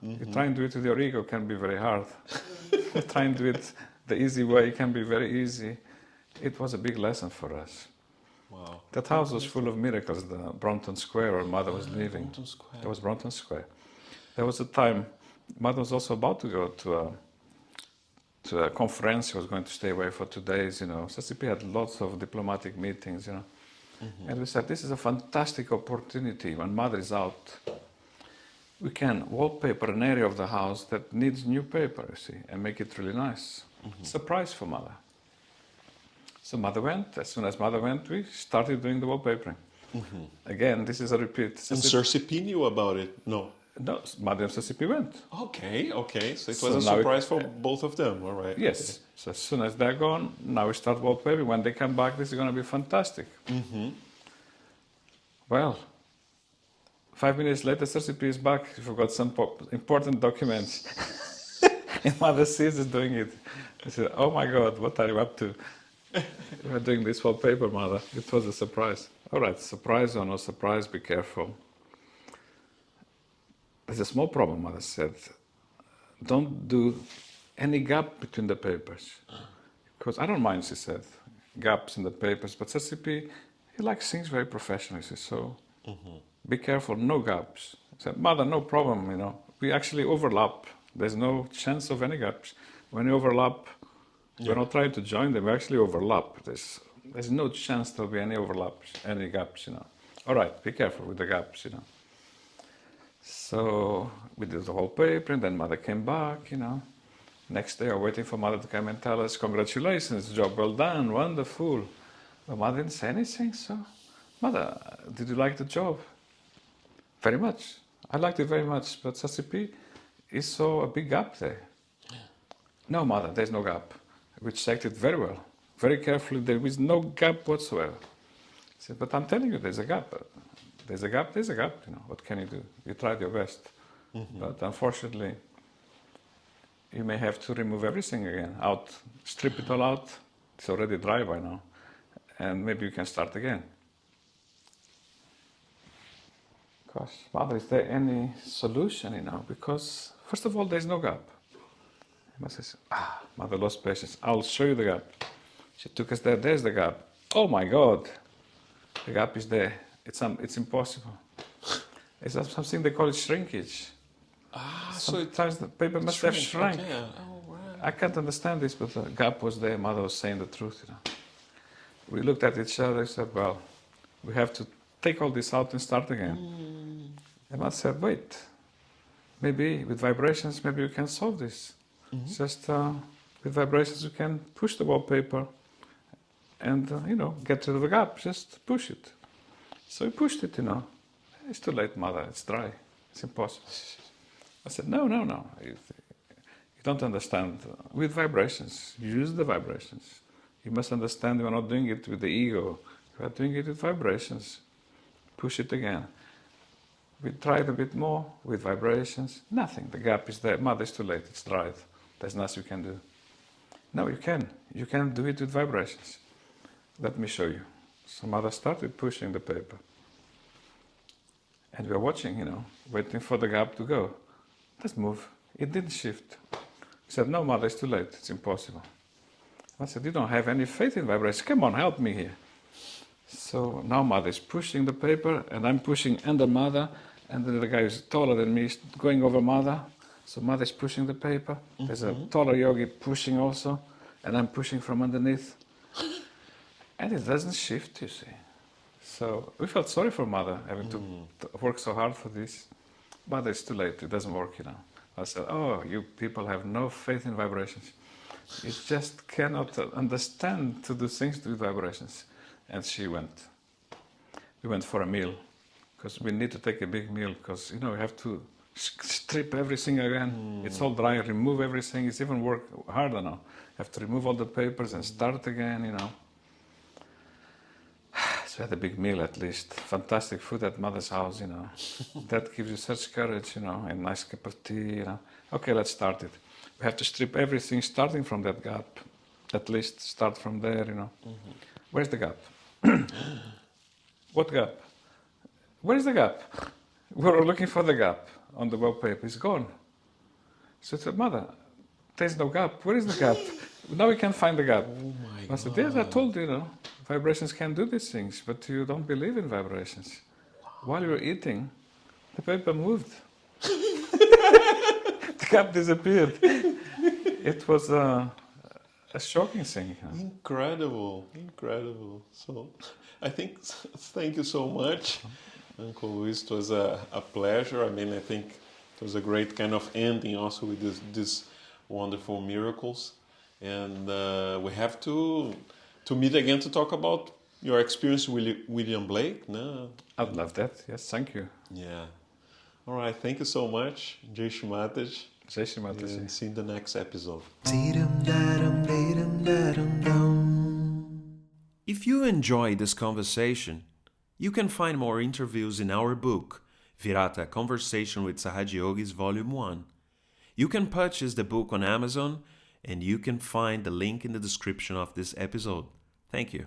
You try and do it with your ego, can be very hard. Try and do it the easy way, can be very easy. It was a big lesson for us. Wow. That house was full of miracles, the Brompton Square where Mother was living. Brompton Square. That was Brompton Square. There was a time, Mother was also about to go to a conference. He was going to stay away for 2 days, SSP had lots of diplomatic meetings, And we said, this is a fantastic opportunity when mother is out. We can wallpaper an area of the house that needs new paper, you see, and make it really nice. Surprise for mother. So mother went. As soon as mother went, we started doing the wallpapering. Again, this is a repeat. And Cersei knew about it? No. No, mother and Cersei went. Okay. So it So was a now surprise for both of them, all right? Yes. So as soon as they're gone, now we start wallpapering. When they come back, this is going to be fantastic. Well, 5 minutes later, Cersei is back. She forgot some important documents. And mother sees us doing it. I said, oh my God, what are you up to? We're doing this wallpaper, mother. It was a surprise. All right, surprise or no surprise, be careful. There's a small problem, mother said. Don't do any gap between the papers. Because I don't mind, she said, gaps in the papers. But Cersei, he likes things very professionally, so be careful, no gaps. I said, mother, no problem, We actually overlap. There's no chance of any gaps. When you overlap, we're not trying to join them, we actually overlap. There's no chance there'll be any overlaps, any gaps, All right, be careful with the gaps, So we did the whole paper, and then mother came back, Next day, I'm waiting for mother to come and tell us, congratulations, job well done, wonderful. But mother didn't say anything, so, mother, did you like the job? Very much. I liked it very much, but Cersei saw a big gap there. No, mother, there's no gap. We checked it very well, very carefully. There is no gap whatsoever. I said, but I'm telling you, there's a gap. There's a gap, What can you do? You tried your best. But unfortunately, you may have to remove everything again, strip it all out. It's already dry by now. And maybe you can start again. Gosh, mother, is there any solution, Because, first of all, there's no gap. Mother says, mother lost patience. I'll show you the gap. She took us there. There's the gap. Oh my God, the gap is there. It's impossible. It's something they call it shrinkage. Sometimes the paper must have shrunk. Okay. Oh, wow. I can't understand this, but the gap was there. Mother was saying the truth. We looked at each other and said, well, we have to take all this out and start again. And mother said, wait, maybe with vibrations, maybe you can solve this. Just with vibrations, you can push the wallpaper and, get rid of the gap. Just push it. So we pushed it, It's too late, mother. It's dry. It's impossible. I said, no. You don't understand. With vibrations, use the vibrations. You must understand we're not doing it with the ego. We're doing it with vibrations. Push it again. We tried a bit more with vibrations. Nothing. The gap is there. Mother, it's too late. It's dried. There's nothing you can do. No, you can. You can do it with vibrations. Let me show you. So mother started pushing the paper. And we were watching, waiting for the gap to go. Let's move. It didn't shift. He said, no, mother, it's too late. It's impossible. I said, you don't have any faith in vibrations. Come on, help me here. So now mother is pushing the paper, and I'm pushing under mother, and then the guy who's taller than me is going over mother. So mother is pushing the paper. There's a taller yogi pushing also, and I'm pushing from underneath. And it doesn't shift, you see. So we felt sorry for mother having to work so hard for this. But it's too late. It doesn't work, I said, oh, you people have no faith in vibrations. You just cannot understand to do things with vibrations. And she went. We went for a meal, because we need to take a big meal, because, we have to strip everything again. It's all dry, remove everything. It's even work harder now. You have to remove all the papers and start again, So we had a big meal at least. Fantastic food at mother's house, That gives you such courage, a nice cup of tea, Okay, let's start it. We have to strip everything starting from that gap. At least start from there, Where's the gap? What gap? Where's the gap? We were looking for the gap on the wallpaper. It's gone. So I said, mother, there's no gap. Where is the gap? Now we can find the gap. Oh my God. I said, yes, I told you, vibrations can do these things, but you don't believe in vibrations. While you were eating, the paper moved. The gap disappeared. it was a shocking thing. Incredible, incredible. So I think, thank you so much, Uncle Luis. It was a pleasure. I mean, I think it was a great kind of ending also with these wonderful miracles. And we have to meet again to talk about your experience with William Blake. No? I'd love that. Yes, thank you. Yeah. All right. Thank you so much. Jai Shri Mataji. Jai Shri Mataji. And see you in the next episode. If you enjoyed this conversation, you can find more interviews in our book, Virata, Conversation with Sahaja Yogis, Volume 1. You can purchase the book on Amazon, and you can find the link in the description of this episode. Thank you.